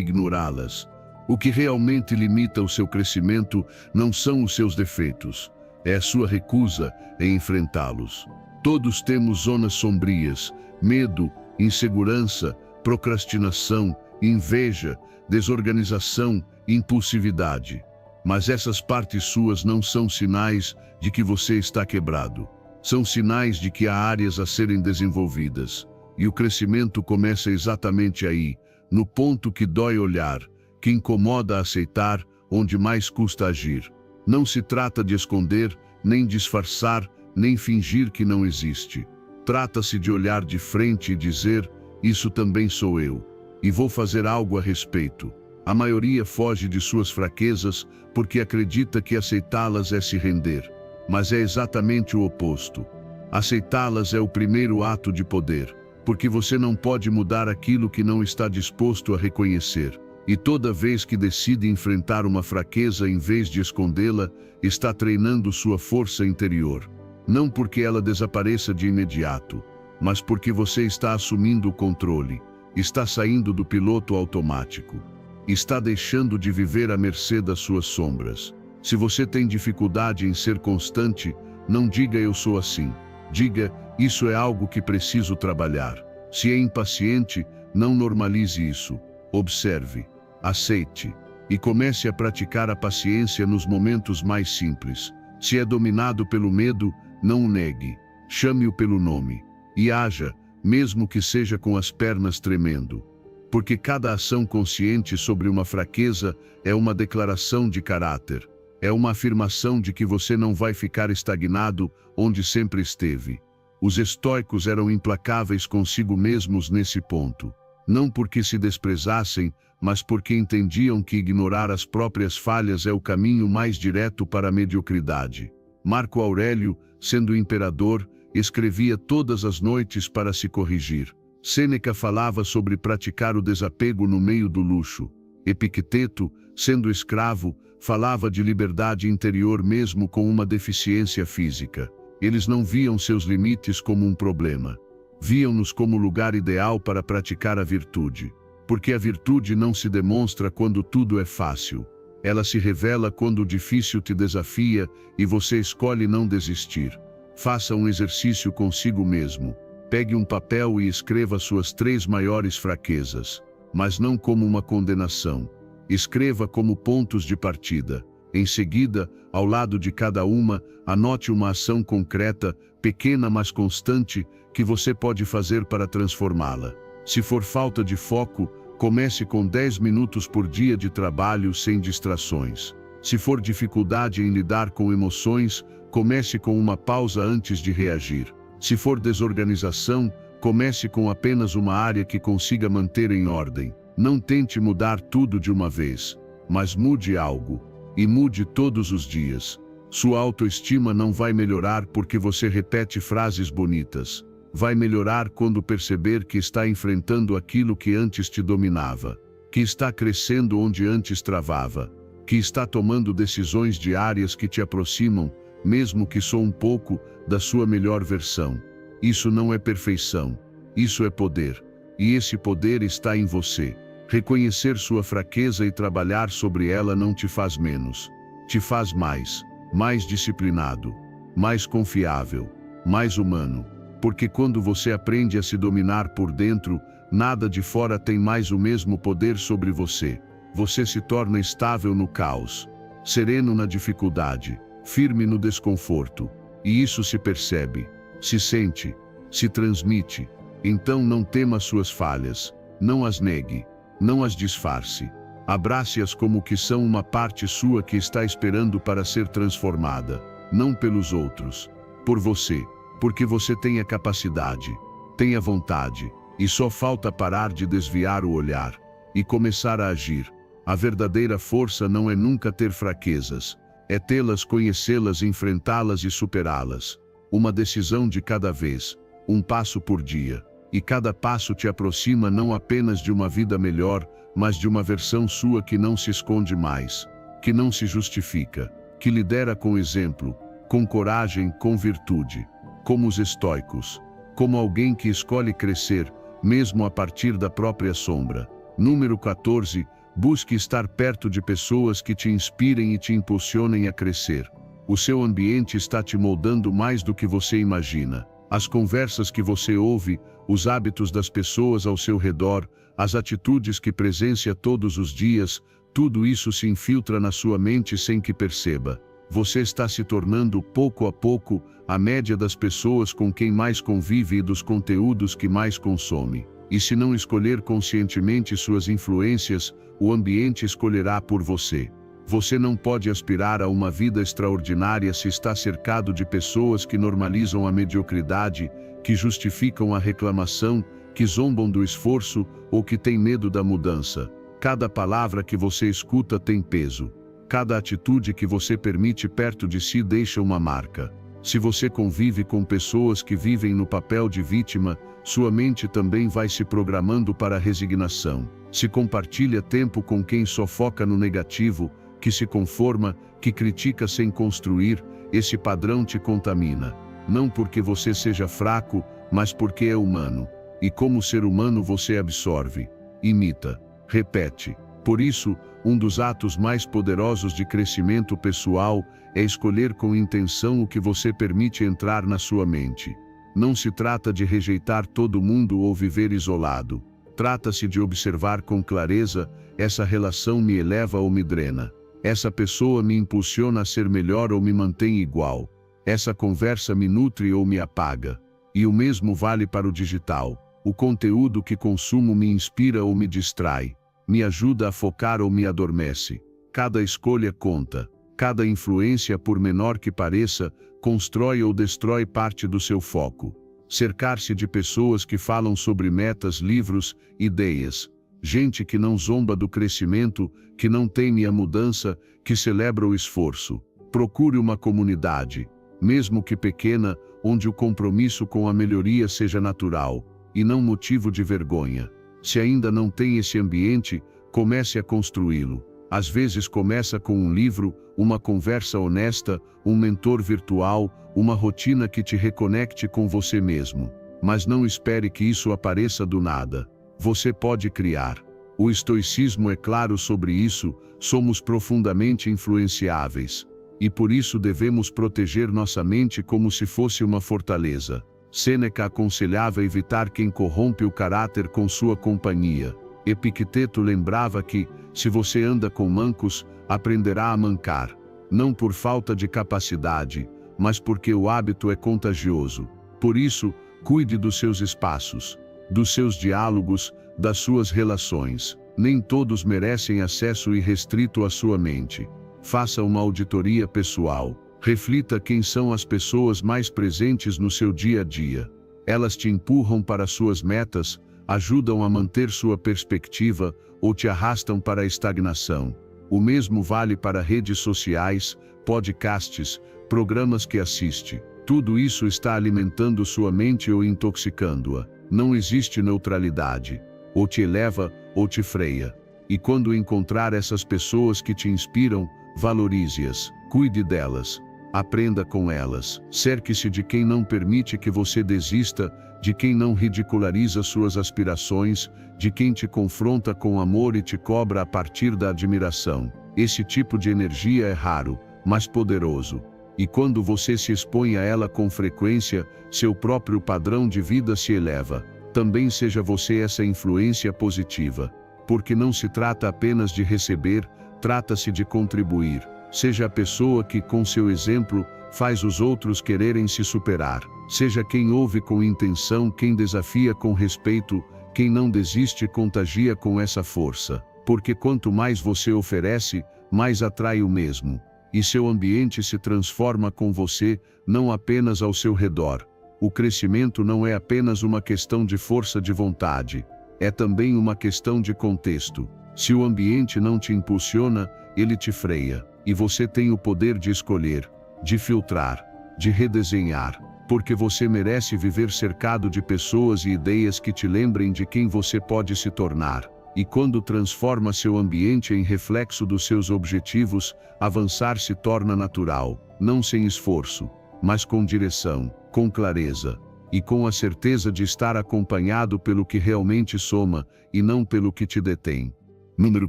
ignorá-las. O que realmente limita o seu crescimento não são os seus defeitos, é a sua recusa em enfrentá-los. Todos temos zonas sombrias, medo, insegurança, procrastinação, inveja, desorganização, impulsividade. Mas essas partes suas não são sinais de que você está quebrado. São sinais de que há áreas a serem desenvolvidas. E o crescimento começa exatamente aí, no ponto que dói olhar, que incomoda aceitar, onde mais custa agir. Não se trata de esconder, nem disfarçar, nem fingir que não existe. Trata-se de olhar de frente e dizer, isso também sou eu, e vou fazer algo a respeito. A maioria foge de suas fraquezas porque acredita que aceitá-las é se render. Mas é exatamente o oposto. Aceitá-las é o primeiro ato de poder, porque você não pode mudar aquilo que não está disposto a reconhecer. E toda vez que decide enfrentar uma fraqueza em vez de escondê-la, está treinando sua força interior. Não porque ela desapareça de imediato, mas porque você está assumindo o controle, está saindo do piloto automático, está deixando de viver à mercê das suas sombras. Se você tem dificuldade em ser constante, não diga eu sou assim. Diga, isso é algo que preciso trabalhar. Se é impaciente, não normalize isso. Observe. Aceite e comece a praticar a paciência nos momentos mais simples. Se é dominado pelo medo, não o negue. Chame-o pelo nome e haja, mesmo que seja com as pernas tremendo. Porque cada ação consciente sobre uma fraqueza é uma declaração de caráter. É uma afirmação de que você não vai ficar estagnado onde sempre esteve. Os estoicos eram implacáveis consigo mesmos nesse ponto. Não porque se desprezassem, mas porque entendiam que ignorar as próprias falhas é o caminho mais direto para a mediocridade. Marco Aurélio, sendo imperador, escrevia todas as noites para se corrigir. Sêneca falava sobre praticar o desapego no meio do luxo. Epicteto, sendo escravo, falava de liberdade interior mesmo com uma deficiência física. Eles não viam seus limites como um problema. Viam-nos como lugar ideal para praticar a virtude. Porque a virtude não se demonstra quando tudo é fácil. Ela se revela quando o difícil te desafia e você escolhe não desistir. Faça um exercício consigo mesmo. Pegue um papel e escreva suas 3 maiores fraquezas, mas não como uma condenação. Escreva como pontos de partida. Em seguida, ao lado de cada uma, anote uma ação concreta, pequena mas constante, que você pode fazer para transformá-la. Se for falta de foco, comece com 10 minutos por dia de trabalho sem distrações. Se for dificuldade em lidar com emoções, comece com uma pausa antes de reagir. Se for desorganização, comece com apenas uma área que consiga manter em ordem. Não tente mudar tudo de uma vez, mas mude algo. E mude todos os dias. Sua autoestima não vai melhorar porque você repete frases bonitas. Vai melhorar quando perceber que está enfrentando aquilo que antes te dominava, que está crescendo onde antes travava, que está tomando decisões diárias que te aproximam, mesmo que só um pouco, da sua melhor versão. Isso não é perfeição, isso é poder, e esse poder está em você. Reconhecer sua fraqueza e trabalhar sobre ela não te faz menos, te faz mais disciplinado, mais confiável, mais humano. Porque quando você aprende a se dominar por dentro, nada de fora tem mais o mesmo poder sobre você. Você se torna estável no caos, sereno na dificuldade, firme no desconforto. E isso se percebe, se sente, se transmite. Então não tema suas falhas, não as negue, não as disfarce. Abrace-as como que são uma parte sua que está esperando para ser transformada, não pelos outros, por você, porque você tem a capacidade, tem a vontade, e só falta parar de desviar o olhar e começar a agir. A verdadeira força não é nunca ter fraquezas, é tê-las, conhecê-las, enfrentá-las e superá-las. Uma decisão de cada vez, um passo por dia. E cada passo te aproxima não apenas de uma vida melhor, mas de uma versão sua que não se esconde mais, que não se justifica, que lidera com exemplo, com coragem, com virtude, como os estoicos, como alguém que escolhe crescer, mesmo a partir da própria sombra. Número 14. Busque estar perto de pessoas que te inspirem e te impulsionem a crescer. O seu ambiente está te moldando mais do que você imagina. As conversas que você ouve, os hábitos das pessoas ao seu redor, as atitudes que presencia todos os dias, tudo isso se infiltra na sua mente sem que perceba. Você está se tornando, pouco a pouco, a média das pessoas com quem mais convive e dos conteúdos que mais consome. E se não escolher conscientemente suas influências, o ambiente escolherá por você. Você não pode aspirar a uma vida extraordinária se está cercado de pessoas que normalizam a mediocridade, que justificam a reclamação, que zombam do esforço ou que têm medo da mudança. Cada palavra que você escuta tem peso. Cada atitude que você permite perto de si deixa uma marca. Se você convive com pessoas que vivem no papel de vítima, sua mente também vai se programando para a resignação. Se compartilha tempo com quem só foca no negativo, que se conforma, que critica sem construir, esse padrão te contamina. Não porque você seja fraco, mas porque é humano. E como ser humano você absorve, imita, repete. Por isso, um dos atos mais poderosos de crescimento pessoal é escolher com intenção o que você permite entrar na sua mente. Não se trata de rejeitar todo mundo ou viver isolado. Trata-se de observar com clareza: essa relação me eleva ou me drena? Essa pessoa me impulsiona a ser melhor ou me mantém igual? Essa conversa me nutre ou me apaga? E o mesmo vale para o digital. O conteúdo que consumo me inspira ou me distrai? Me ajuda a focar ou me adormece? Cada escolha conta. Cada influência, por menor que pareça, constrói ou destrói parte do seu foco. Cercar-se de pessoas que falam sobre metas, livros, ideias. Gente que não zomba do crescimento, que não teme a mudança, que celebra o esforço. Procure uma comunidade, mesmo que pequena, onde o compromisso com a melhoria seja natural, e não motivo de vergonha. Se ainda não tem esse ambiente, comece a construí-lo. Às vezes começa com um livro, uma conversa honesta, um mentor virtual, uma rotina que te reconecte com você mesmo. Mas não espere que isso apareça do nada. Você pode criar. O estoicismo é claro sobre isso: somos profundamente influenciáveis. E por isso devemos proteger nossa mente como se fosse uma fortaleza. Sêneca aconselhava evitar quem corrompe o caráter com sua companhia. Epicteto lembrava que, se você anda com mancos, aprenderá a mancar. Não por falta de capacidade, mas porque o hábito é contagioso. Por isso, cuide dos seus espaços, dos seus diálogos, das suas relações. Nem todos merecem acesso irrestrito à sua mente. Faça uma auditoria pessoal. Reflita quem são as pessoas mais presentes no seu dia a dia. Elas te empurram para suas metas, ajudam a manter sua perspectiva ou te arrastam para a estagnação. O mesmo vale para redes sociais, podcasts, programas que assiste. Tudo isso está alimentando sua mente ou intoxicando-a. Não existe neutralidade. Ou te eleva, ou te freia. E quando encontrar essas pessoas que te inspiram, valorize-as, cuide delas, aprenda com elas. Cerque-se de quem não permite que você desista, de quem não ridiculariza suas aspirações, de quem te confronta com amor e te cobra a partir da admiração. Esse tipo de energia é raro, mas poderoso. E quando você se expõe a ela com frequência, seu próprio padrão de vida se eleva. Também seja você essa influência positiva. Porque não se trata apenas de receber, trata-se de contribuir. Seja a pessoa que, com seu exemplo, faz os outros quererem se superar. Seja quem ouve com intenção, quem desafia com respeito, quem não desiste contagia com essa força. Porque quanto mais você oferece, mais atrai o mesmo. E seu ambiente se transforma com você, não apenas ao seu redor. O crescimento não é apenas uma questão de força de vontade. É também uma questão de contexto. Se o ambiente não te impulsiona, ele te freia. E você tem o poder de escolher, de filtrar, de redesenhar. Porque você merece viver cercado de pessoas e ideias que te lembrem de quem você pode se tornar. E quando transforma seu ambiente em reflexo dos seus objetivos, avançar se torna natural, não sem esforço, mas com direção, com clareza, e com a certeza de estar acompanhado pelo que realmente soma, e não pelo que te detém. Número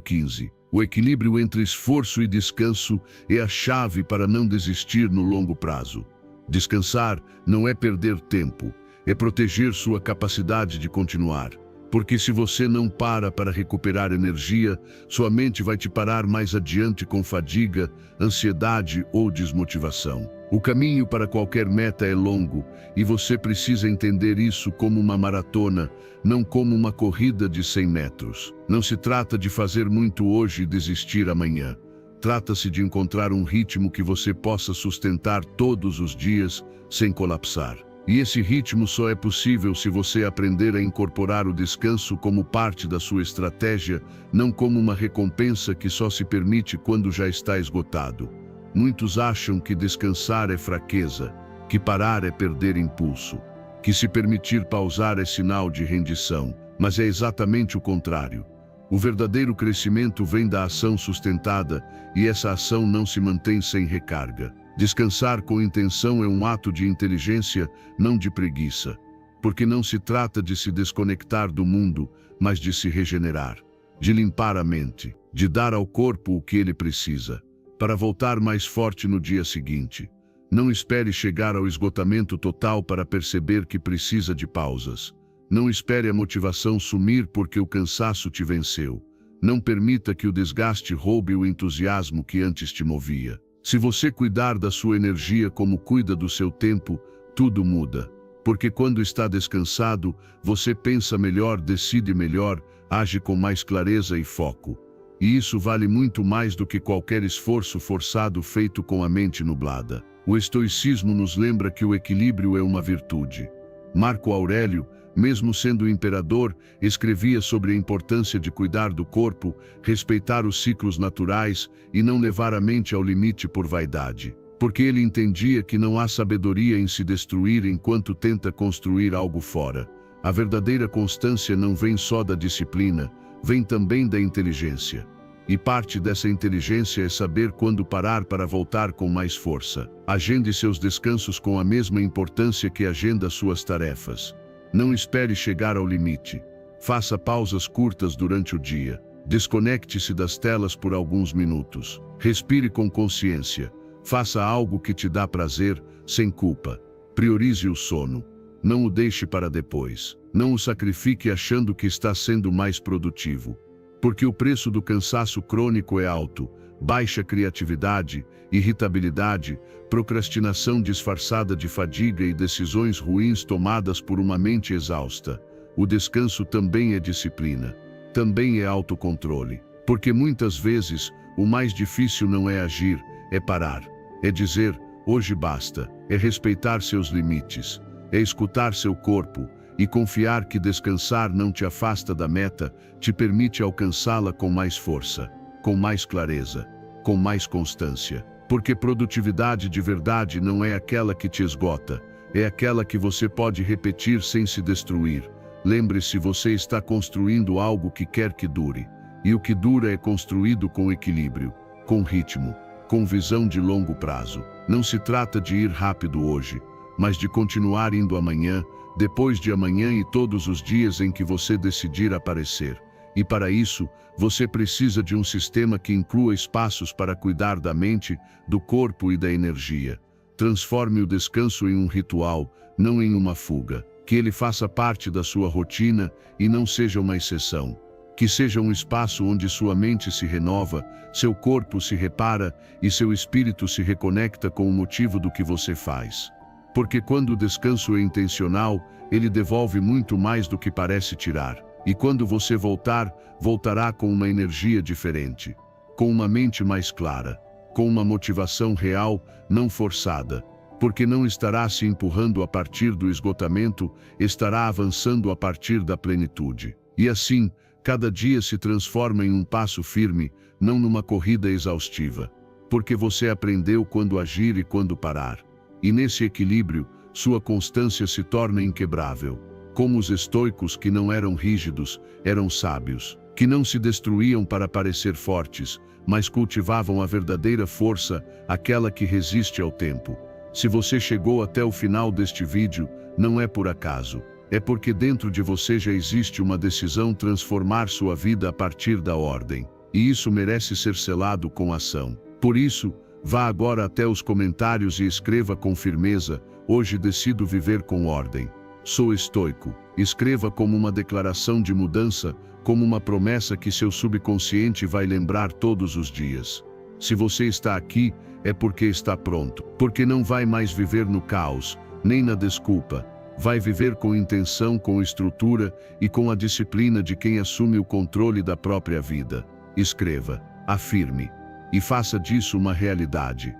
15. O equilíbrio entre esforço e descanso é a chave para não desistir no longo prazo. Descansar não é perder tempo, é proteger sua capacidade de continuar. Porque se você não para recuperar energia, sua mente vai te parar mais adiante com fadiga, ansiedade ou desmotivação. O caminho para qualquer meta é longo, e você precisa entender isso como uma maratona, não como uma corrida de 100 metros. Não se trata de fazer muito hoje e desistir amanhã. Trata-se de encontrar um ritmo que você possa sustentar todos os dias, sem colapsar. E esse ritmo só é possível se você aprender a incorporar o descanso como parte da sua estratégia, não como uma recompensa que só se permite quando já está esgotado. Muitos acham que descansar é fraqueza, que parar é perder impulso, que se permitir pausar é sinal de rendição, mas é exatamente o contrário. O verdadeiro crescimento vem da ação sustentada, e essa ação não se mantém sem recarga. Descansar com intenção é um ato de inteligência, não de preguiça, porque não se trata de se desconectar do mundo, mas de se regenerar, de limpar a mente, de dar ao corpo o que ele precisa, para voltar mais forte no dia seguinte. Não espere chegar ao esgotamento total para perceber que precisa de pausas. Não espere a motivação sumir porque o cansaço te venceu. Não permita que o desgaste roube o entusiasmo que antes te movia. Se você cuidar da sua energia como cuida do seu tempo, tudo muda. Porque quando está descansado, você pensa melhor, decide melhor, age com mais clareza e foco. E isso vale muito mais do que qualquer esforço forçado feito com a mente nublada. O estoicismo nos lembra que o equilíbrio é uma virtude. Marco Aurélio, mesmo sendo imperador, escrevia sobre a importância de cuidar do corpo, respeitar os ciclos naturais e não levar a mente ao limite por vaidade. Porque ele entendia que não há sabedoria em se destruir enquanto tenta construir algo fora. A verdadeira constância não vem só da disciplina, vem também da inteligência. E parte dessa inteligência é saber quando parar para voltar com mais força. Agende seus descansos com a mesma importância que agenda suas tarefas. Não espere chegar ao limite. Faça pausas curtas durante o dia. Desconecte-se das telas por alguns minutos. Respire com consciência. Faça algo que te dá prazer, sem culpa. Priorize o sono. Não o deixe para depois. Não o sacrifique achando que está sendo mais produtivo. Porque o preço do cansaço crônico é alto. Baixa criatividade, irritabilidade, procrastinação disfarçada de fadiga e decisões ruins tomadas por uma mente exausta. O descanso também é disciplina. Também é autocontrole. Porque muitas vezes, o mais difícil não é agir, é parar. É dizer, hoje basta. É respeitar seus limites. É escutar seu corpo. E confiar que descansar não te afasta da meta, te permite alcançá-la com mais força, com mais clareza, com mais constância. Porque produtividade de verdade não é aquela que te esgota, é aquela que você pode repetir sem se destruir. Lembre-se, você está construindo algo que quer que dure. E o que dura é construído com equilíbrio, com ritmo, com visão de longo prazo. Não se trata de ir rápido hoje, mas de continuar indo amanhã, depois de amanhã e todos os dias em que você decidir aparecer. E para isso, você precisa de um sistema que inclua espaços para cuidar da mente, do corpo e da energia. Transforme o descanso em um ritual, não em uma fuga. Que ele faça parte da sua rotina e não seja uma exceção. Que seja um espaço onde sua mente se renova, seu corpo se repara e seu espírito se reconecta com o motivo do que você faz. Porque quando o descanso é intencional, ele devolve muito mais do que parece tirar. E quando você voltar, voltará com uma energia diferente, com uma mente mais clara, com uma motivação real, não forçada. Porque não estará se empurrando a partir do esgotamento, estará avançando a partir da plenitude. E assim, cada dia se transforma em um passo firme, não numa corrida exaustiva. Porque você aprendeu quando agir e quando parar. E nesse equilíbrio, sua constância se torna inquebrável. Como os estoicos que não eram rígidos, eram sábios, que não se destruíam para parecer fortes, mas cultivavam a verdadeira força, aquela que resiste ao tempo. Se você chegou até o final deste vídeo, não é por acaso. É porque dentro de você já existe uma decisão transformar sua vida a partir da ordem. E isso merece ser selado com ação. Por isso, vá agora até os comentários e escreva com firmeza: hoje decido viver com ordem. Sou estoico. Escreva como uma declaração de mudança, como uma promessa que seu subconsciente vai lembrar todos os dias. Se você está aqui, é porque está pronto. Porque não vai mais viver no caos, nem na desculpa. Vai viver com intenção, com estrutura e com a disciplina de quem assume o controle da própria vida. Escreva, afirme e faça disso uma realidade.